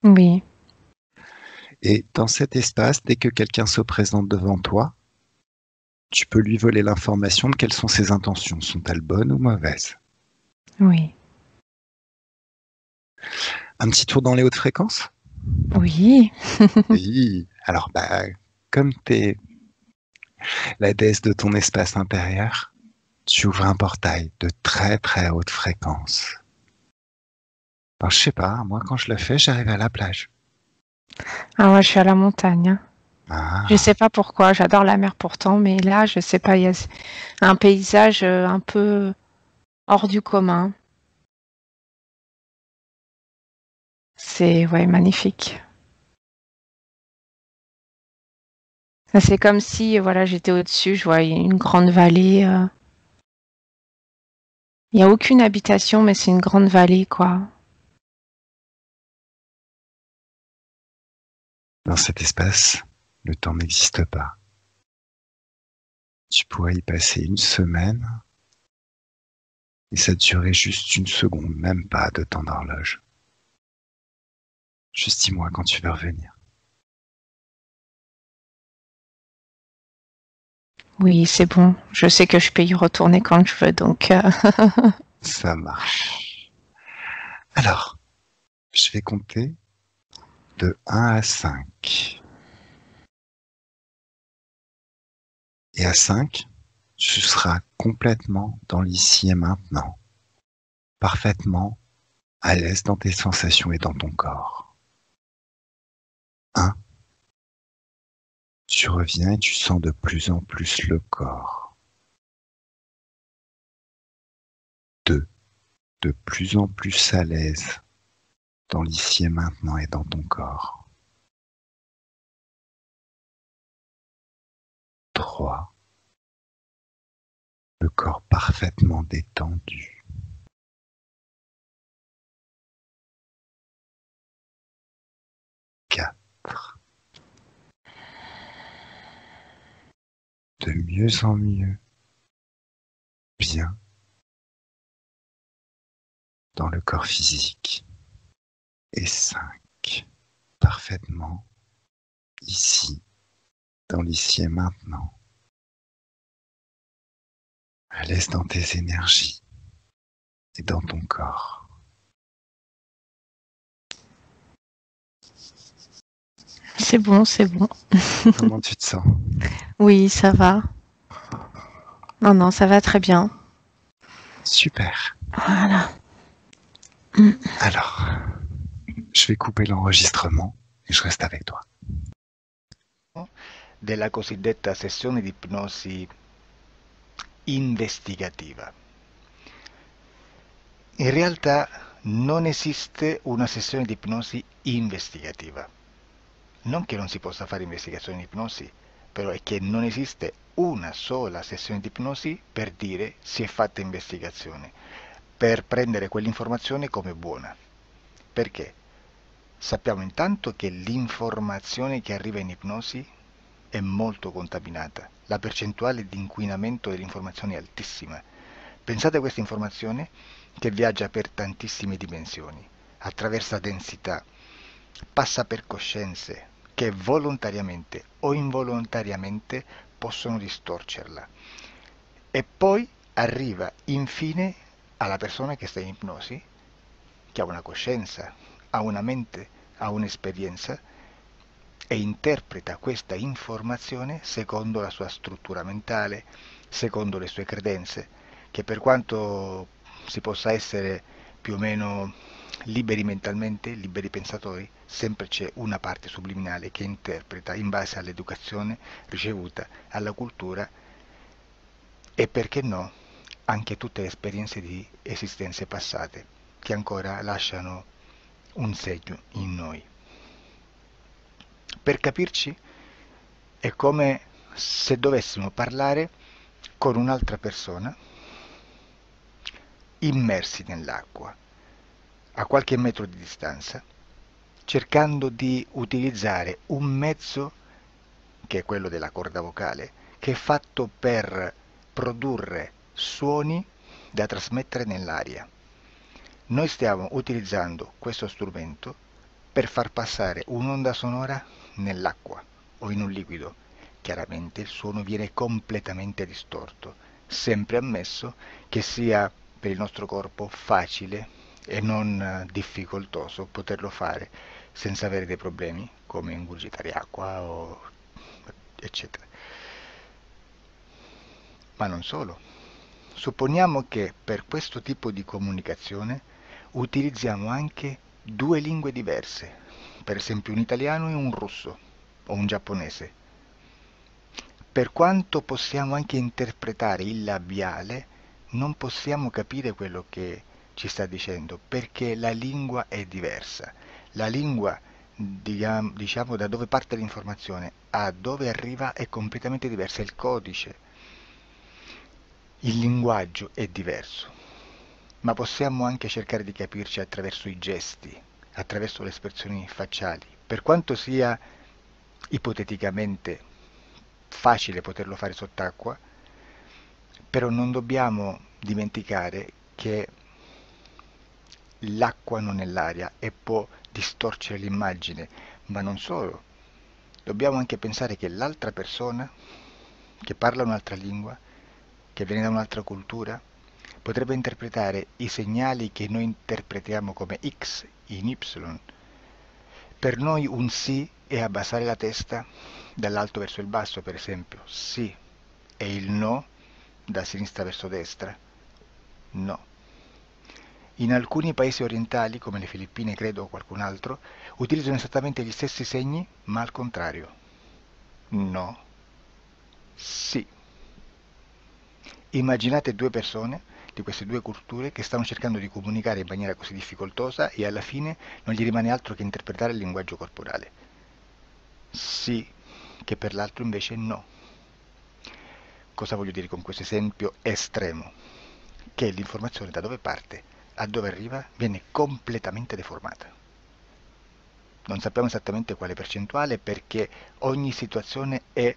oui, Et dans cet espace, dès que quelqu'un se présente devant toi, tu peux lui voler l'information de quelles sont ses intentions. Sont-elles bonnes ou mauvaises? oui, Un petit tour dans les hautes fréquences? oui. Oui. Alors, comme tu es la déesse de ton espace intérieur, tu ouvres un portail de très très haute fréquence. Alors, je sais pas, moi quand je le fais, j'arrive à la plage. Ah, moi, je suis à la montagne, hein. Je Ah, sais pas pourquoi, j'adore la mer pourtant, mais là, je sais pas, il y a un paysage un peu hors du commun. C'est ouais, magnifique. C'est comme si voilà, j'étais au-dessus, je voyais une grande vallée. Il n'y a aucune habitation, mais c'est une grande vallée, quoi. dans cet espace, le temps n'existe pas. Tu pourrais y passer une semaine et ça durait juste une seconde, même pas de temps d'horloge. Juste dis-moi quand tu veux revenir. Oui, c'est bon. Je sais que je peux y retourner quand je veux, donc Ça marche. Alors, je vais compter de 1 à 5. Et à 5, tu seras complètement dans l'ici et maintenant, parfaitement à l'aise dans tes sensations et dans ton corps. 1, tu reviens et tu sens de plus en plus le corps. 2, de plus en plus à l'aise dans l'ici et maintenant et dans ton corps. 3, le corps parfaitement détendu. 4, de mieux en mieux, bien dans le corps physique. Et 5, parfaitement ici, dans l'ici et maintenant, à l'aise dans tes énergies et dans ton corps. c'est bon, c'est bon. Comment tu te sens? Oui, ça va. Non, non, ça va très bien. Super. Voilà. Alors, je vais couper l'enregistrement et je reste avec toi. Della cosiddetta sessione di ipnosi investigativa. In realtà non esiste una sessione di ipnosi investigativa. Non che non si possa fare investigazione di ipnosi, però è che non esiste una sola sessione di ipnosi per dire si è fatta investigazione, per prendere quell'informazione come buona. Perché? Sappiamo intanto che l'informazione che arriva in ipnosi è molto contaminata, la percentuale di inquinamento dell'informazione è altissima. Pensate a questa informazione che viaggia per tantissime dimensioni, attraversa densità, passa per coscienze che volontariamente o involontariamente possono distorcerla e poi arriva infine alla persona che sta in ipnosi, che ha una coscienza, ha una mente, ha un'esperienza e interpreta questa informazione secondo la sua struttura mentale, secondo le sue credenze, che per quanto si possa essere più o meno liberi mentalmente, liberi pensatori, sempre c'è una parte subliminale che interpreta in base all'educazione ricevuta, alla cultura e, perché no, anche tutte le esperienze di esistenze passate che ancora lasciano un segno in noi. Per capirci, è come se dovessimo parlare con un'altra persona immersi nell'acqua, a qualche metro di distanza, cercando di utilizzare un mezzo, che è quello della corda vocale, che è fatto per produrre suoni da trasmettere nell'aria. Noi stiamo utilizzando questo strumento per far passare un'onda sonora nell'acqua o in un liquido. Chiaramente il suono viene completamente distorto, sempre ammesso che sia per il nostro corpo facile e non difficoltoso poterlo fare senza avere dei problemi come ingurgitare acqua o eccetera. Ma non solo. Supponiamo che per questo tipo di comunicazione utilizziamo anche due lingue diverse, per esempio un italiano e un russo o un giapponese. Per quanto possiamo anche interpretare il labiale, non possiamo capire quello che ci sta dicendo, perché la lingua è diversa. La lingua, diciamo, da dove parte l'informazione a dove arriva è completamente diversa, il codice, il linguaggio è diverso, ma possiamo anche cercare di capirci attraverso i gesti, attraverso le espressioni facciali. Per quanto sia ipoteticamente facile poterlo fare sott'acqua, però non dobbiamo dimenticare che l'acqua non è l'aria e può distorcere l'immagine, ma non solo. Dobbiamo anche pensare che l'altra persona, che parla un'altra lingua, che viene da un'altra cultura, potrebbe interpretare i segnali che noi interpretiamo come X in Y. Per noi un sì è abbassare la testa dall'alto verso il basso, per esempio, sì, e il no da sinistra verso destra, no. In alcuni paesi orientali, come le Filippine credo o qualcun altro, utilizzano esattamente gli stessi segni, ma al contrario. No, sì. Immaginate due persone di queste due culture che stanno cercando di comunicare in maniera così difficoltosa e alla fine non gli rimane altro che interpretare il linguaggio corporale. Sì, che per l'altro invece no. Cosa voglio dire con questo esempio estremo? Che l'informazione da dove parte a dove arriva viene completamente deformata. Non sappiamo esattamente quale percentuale perché ogni situazione è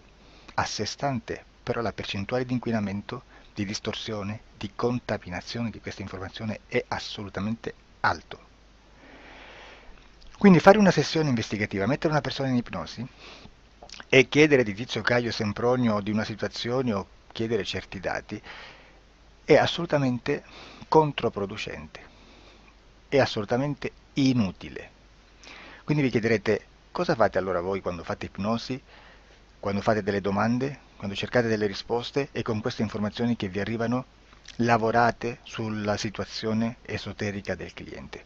a sé stante, però la percentuale di inquinamento, di distorsione, di contaminazione di questa informazione è assolutamente alto. Quindi fare una sessione investigativa, mettere una persona in ipnosi e chiedere di Tizio Caio Sempronio di una situazione o chiedere certi dati è assolutamente controproducente, è assolutamente inutile. Quindi vi chiederete cosa fate allora voi quando fate ipnosi, quando fate delle domande, quando cercate delle risposte e con queste informazioni che vi arrivano lavorate sulla situazione esoterica del cliente.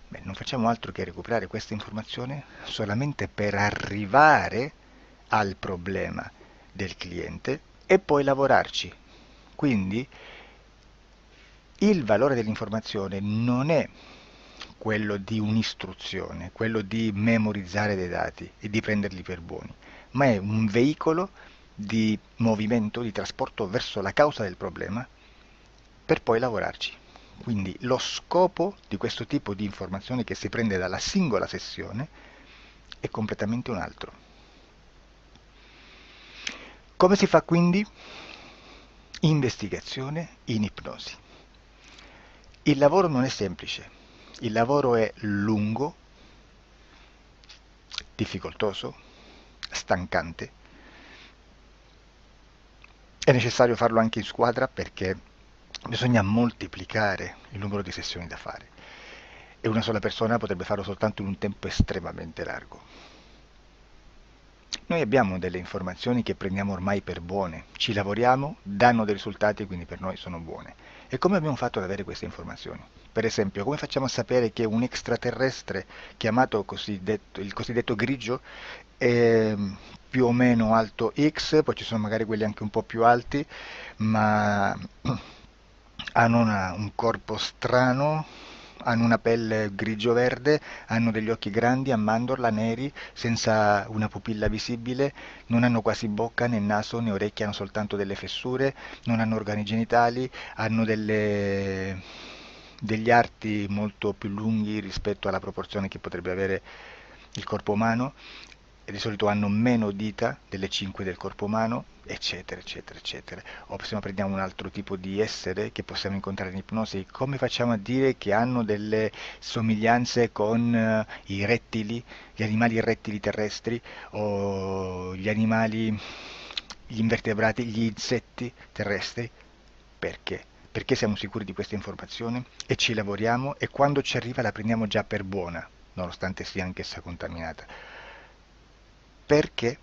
Beh, non facciamo altro che recuperare questa informazione solamente per arrivare al problema del cliente e poi lavorarci. Quindi il valore dell'informazione non è quello di un'istruzione, quello di memorizzare dei dati e di prenderli per buoni, ma è un veicolo di movimento, di trasporto verso la causa del problema per poi lavorarci. Quindi lo scopo di questo tipo di informazione che si prende dalla singola sessione è completamente un altro. Come si fa quindi? Investigazione in ipnosi. Il lavoro non è semplice, il lavoro è lungo, difficoltoso, stancante. È necessario farlo anche in squadra perché bisogna moltiplicare il numero di sessioni da fare e una sola persona potrebbe farlo soltanto in un tempo estremamente largo. Noi abbiamo delle informazioni che prendiamo ormai per buone, ci lavoriamo, danno dei risultati, quindi per noi sono buone. E come abbiamo fatto ad avere queste informazioni? Per esempio, come facciamo a sapere che un extraterrestre chiamato il cosiddetto grigio è più o meno alto X, poi ci sono magari quelli anche un po' più alti, ma hanno un corpo strano, hanno una pelle grigio-verde, hanno degli occhi grandi a mandorla, neri, senza una pupilla visibile, non hanno quasi bocca, né naso, né orecchie, hanno soltanto delle fessure, non hanno organi genitali, hanno degli arti molto più lunghi rispetto alla proporzione che potrebbe avere il corpo umano, e di solito hanno meno dita delle 5 del corpo umano, eccetera, eccetera, eccetera. O se prendiamo un altro tipo di essere che possiamo incontrare in ipnosi, come facciamo a dire che hanno delle somiglianze con i rettili, gli animali rettili terrestri, o gli invertebrati, gli insetti terrestri? Perché? Perché siamo sicuri di questa informazione e ci lavoriamo, e quando ci arriva la prendiamo già per buona, nonostante sia anch'essa contaminata. Perché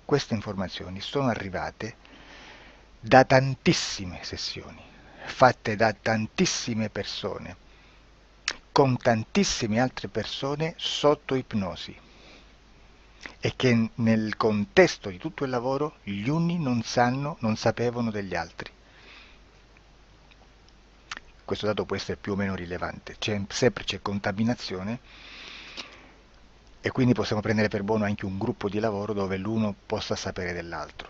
queste informazioni sono arrivate da tantissime sessioni, fatte da tantissime persone, con tantissime altre persone sotto ipnosi, e che nel contesto di tutto il lavoro gli uni non sapevano degli altri. Questo dato può essere più o meno rilevante, sempre c'è contaminazione, e quindi possiamo prendere per buono anche un gruppo di lavoro dove l'uno possa sapere dell'altro.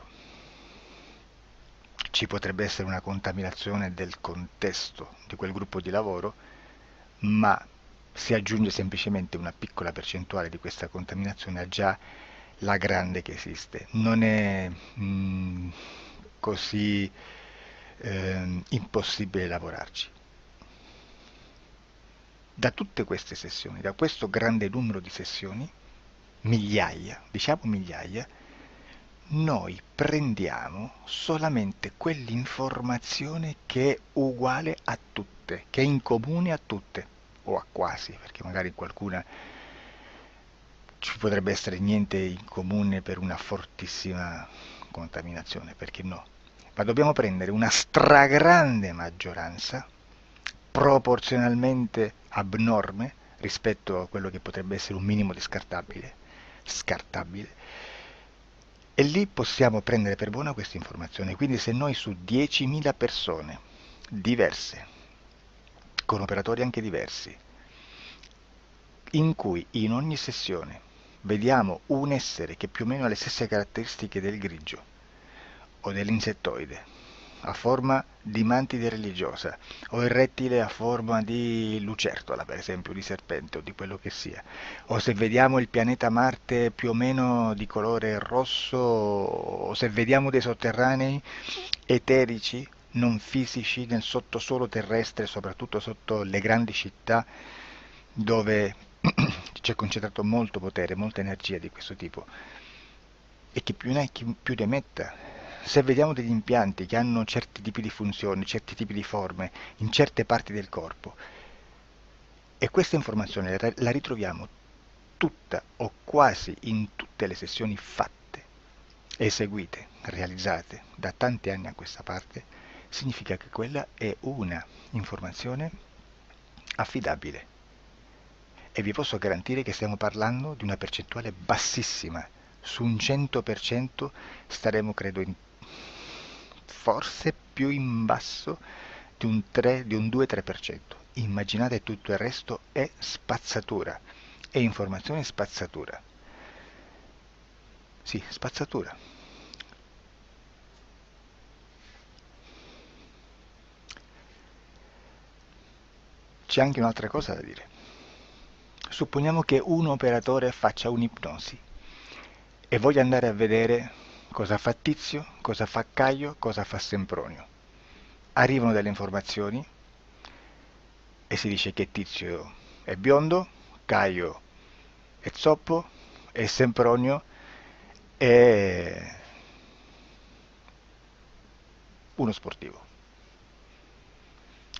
Ci potrebbe essere una contaminazione del contesto di quel gruppo di lavoro, ma si aggiunge semplicemente una piccola percentuale di questa contaminazione a già la grande che esiste. Non è così impossibile lavorarci. Da tutte queste sessioni, da questo grande numero di sessioni, migliaia, diciamo migliaia, noi prendiamo solamente quell'informazione che è uguale a tutte, che è in comune a tutte, o a quasi, perché magari qualcuna ci potrebbe essere niente in comune per una fortissima contaminazione, perché no? Ma dobbiamo prendere una stragrande maggioranza, proporzionalmente abnorme rispetto a quello che potrebbe essere un minimo di scartabile, e lì possiamo prendere per buona questa informazione. Quindi se noi su 10.000 persone diverse, con operatori anche diversi, in cui in ogni sessione vediamo un essere che più o meno ha le stesse caratteristiche del grigio o dell'insettoide, a forma di mantide religiosa, o il rettile a forma di lucertola, per esempio, di serpente o di quello che sia, o se vediamo il pianeta Marte più o meno di colore rosso, o se vediamo dei sotterranei eterici, non fisici, nel sottosuolo terrestre, soprattutto sotto le grandi città, dove c'è concentrato molto potere, molta energia di questo tipo, e chi più ne ha chi più ne metta. Se vediamo degli impianti che hanno certi tipi di funzioni, certi tipi di forme in certe parti del corpo, e questa informazione la ritroviamo tutta o quasi in tutte le sessioni fatte, eseguite, realizzate da tanti anni a questa parte, significa che quella è una informazione affidabile. E vi posso garantire che stiamo parlando di una percentuale bassissima. Su un 100% staremo, credo, forse più in basso di un 2-3%. Immaginate, tutto il resto è spazzatura, è informazione spazzatura. Sì, spazzatura. C'è anche un'altra cosa da dire. Supponiamo che un operatore faccia un'ipnosi e voglia andare a vedere cosa fa Tizio, cosa fa Caio, cosa fa Sempronio. Arrivano delle informazioni e si dice che Tizio è biondo, Caio è zoppo e Sempronio è uno sportivo.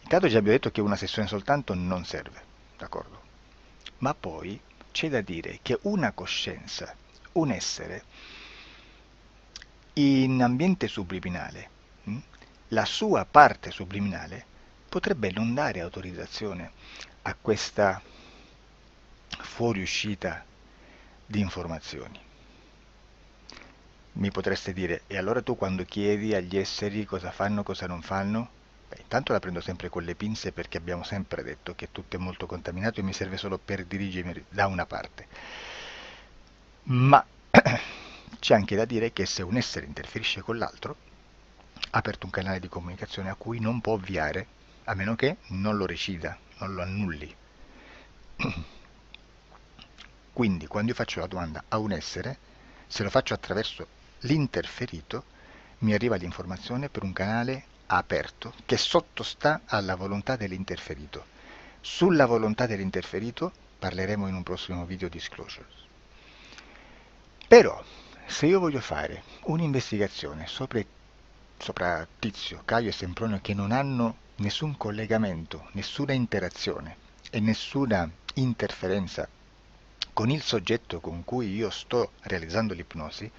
Intanto già abbiamo detto che una sessione soltanto non serve, d'accordo? Ma poi c'è da dire che una coscienza, un essere in ambiente subliminale, la sua parte subliminale potrebbe non dare autorizzazione a questa fuoriuscita di informazioni. Mi potreste dire, e allora tu quando chiedi agli esseri cosa fanno, cosa non fanno? Beh, intanto la prendo sempre con le pinze perché abbiamo sempre detto che tutto è molto contaminato e mi serve solo per dirigermi da una parte. Ma c'è anche da dire che se un essere interferisce con l'altro, ha aperto un canale di comunicazione a cui non può ovviare, a meno che non lo recida, non lo annulli. Quindi quando io faccio la domanda a un essere, se lo faccio attraverso l'interferito, mi arriva l'informazione per un canale aperto che sottostà alla volontà dell'interferito. Sulla volontà dell'interferito parleremo in un prossimo video disclosures. Però, se io voglio fare un'investigazione sopra Tizio, Caio e Sempronio che non hanno nessun collegamento, nessuna interazione e nessuna interferenza con il soggetto con cui io sto realizzando l'ipnosi,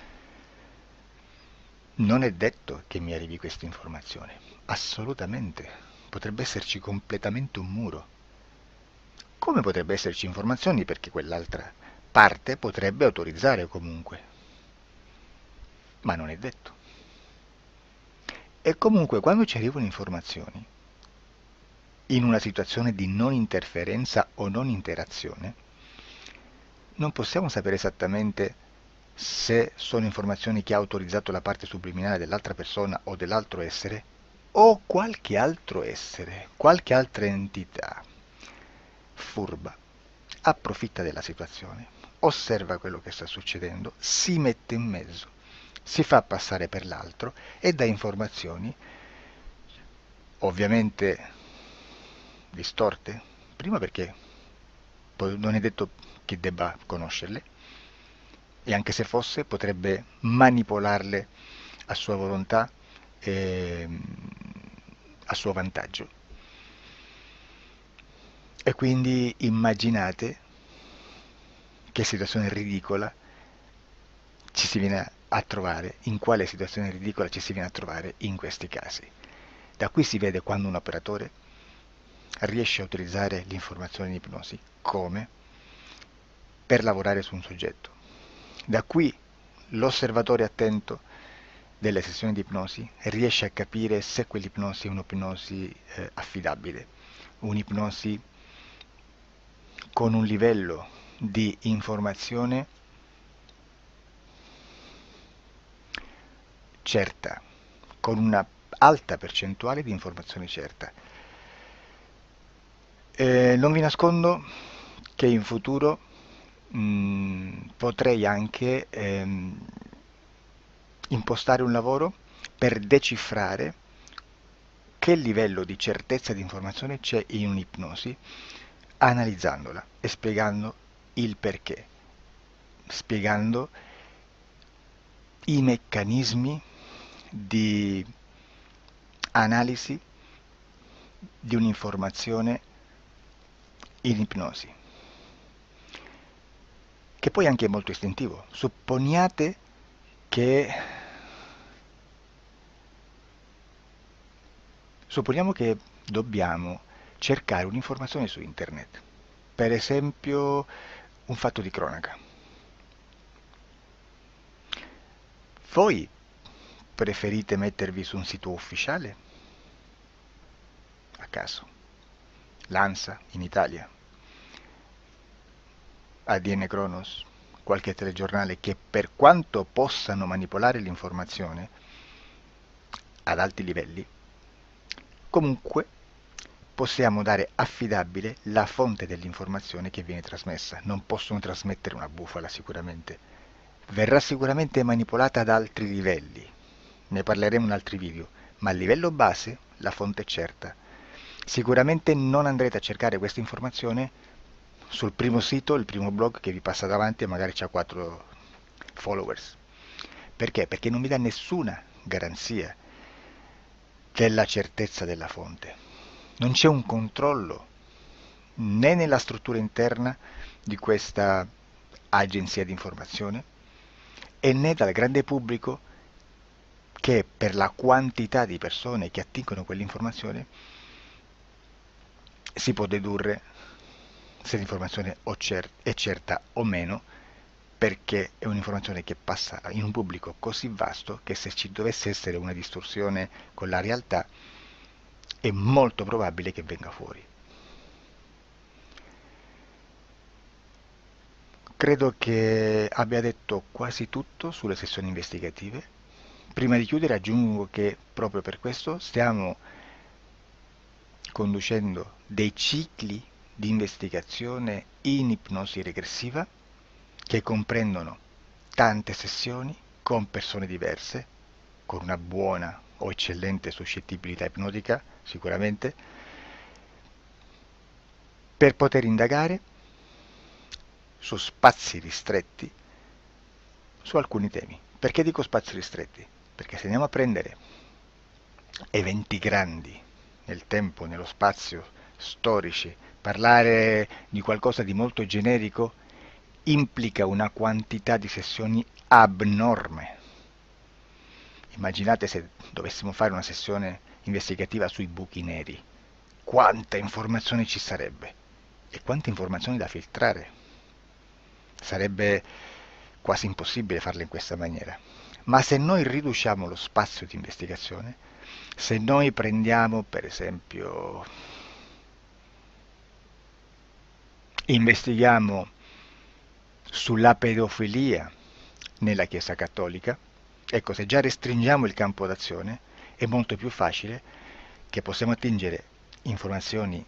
non è detto che mi arrivi questa informazione. Assolutamente. Potrebbe esserci completamente un muro. Come potrebbe esserci informazioni perché quell'altra parte potrebbe autorizzare comunque. Ma non è detto. E comunque quando ci arrivano informazioni, in una situazione di non interferenza o non interazione, non possiamo sapere esattamente se sono informazioni che ha autorizzato la parte subliminale dell'altra persona o dell'altro essere, o qualche altro essere, qualche altra entità furba, approfitta della situazione, osserva quello che sta succedendo, si mette in mezzo, si fa passare per l'altro e dà informazioni, ovviamente distorte, prima perché non è detto che debba conoscerle, e anche se fosse potrebbe manipolarle a sua volontà e a suo vantaggio. E quindi immaginate che situazione ridicola ci si viene a trovare, in quale situazione ridicola ci si viene a trovare in questi casi. Da qui si vede quando un operatore riesce a utilizzare l'informazione in ipnosi come per lavorare su un soggetto. Da qui l'osservatore attento delle sessioni di ipnosi riesce a capire se quell'ipnosi è un'ipnosi affidabile, un'ipnosi con un livello di informazione certa, con una alta percentuale di informazione certa. Non vi nascondo che in futuro potrei anche impostare un lavoro per decifrare che livello di certezza di informazione c'è in un'ipnosi, analizzandola e spiegando il perché, spiegando i meccanismi di analisi di un'informazione in ipnosi, che poi anche è molto istintivo. Supponiamo che dobbiamo cercare un'informazione su internet, per esempio un fatto di cronaca. Voi preferite mettervi su un sito ufficiale? A caso. L'ANSA in Italia, ADN Kronos, qualche telegiornale che per quanto possano manipolare l'informazione ad alti livelli, comunque possiamo dare affidabile la fonte dell'informazione che viene trasmessa. Non possono trasmettere una bufala sicuramente. Verrà sicuramente manipolata ad altri livelli. Ne parleremo in altri video, ma a livello base la fonte è certa. Sicuramente non andrete a cercare questa informazione sul primo sito, il primo blog che vi passa davanti e magari c'ha 4 followers. Perché? Perché non vi dà nessuna garanzia della certezza della fonte. Non c'è un controllo né nella struttura interna di questa agenzia di informazione, e né dal grande pubblico, che per la quantità di persone che attingono quell'informazione si può dedurre se l'informazione è certa o meno, perché è un'informazione che passa in un pubblico così vasto che se ci dovesse essere una distorsione con la realtà è molto probabile che venga fuori. Credo che abbia detto quasi tutto sulle sessioni investigative. Prima di chiudere aggiungo che proprio per questo stiamo conducendo dei cicli di investigazione in ipnosi regressiva che comprendono tante sessioni con persone diverse, con una buona o eccellente suscettibilità ipnotica sicuramente, per poter indagare su spazi ristretti su alcuni temi. Perché dico spazi ristretti? Perché se andiamo a prendere eventi grandi nel tempo, nello spazio, storici, parlare di qualcosa di molto generico implica una quantità di sessioni abnorme. Immaginate se dovessimo fare una sessione investigativa sui buchi neri, quanta informazione ci sarebbe e quante informazioni da filtrare. Sarebbe quasi impossibile farlo in questa maniera. Ma se noi riduciamo lo spazio di investigazione, se noi prendiamo per esempio, investighiamo sulla pedofilia nella Chiesa Cattolica, ecco, se già restringiamo il campo d'azione è molto più facile che possiamo attingere informazioni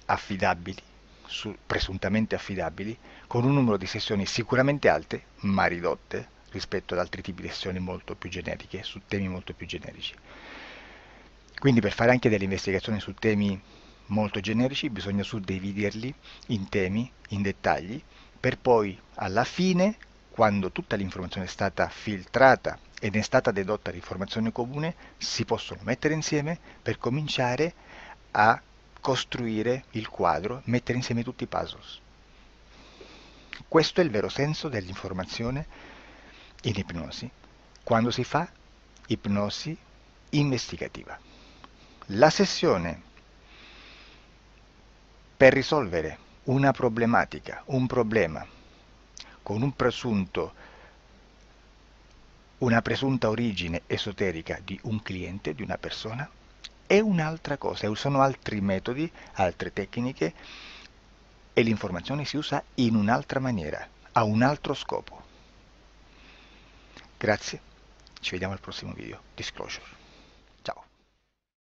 affidabili, presuntamente affidabili, con un numero di sessioni sicuramente alte, ma ridotte rispetto ad altri tipi di sessioni molto più generiche, su temi molto più generici. Quindi per fare anche delle investigazioni su temi molto generici bisogna suddividerli in temi, in dettagli, per poi alla fine, quando tutta l'informazione è stata filtrata ed è stata dedotta l'informazione comune, si possono mettere insieme per cominciare a costruire il quadro, mettere insieme tutti i puzzles. Questo è il vero senso dell'informazione in ipnosi, quando si fa ipnosi investigativa. La sessione per risolvere una problematica, un problema, con una presunta origine esoterica di un cliente, di una persona, è un'altra cosa, sono altri metodi, altre tecniche e l'informazione si usa in un'altra maniera, ha un altro scopo. Grazie, ci vediamo al prossimo video. Disclosure.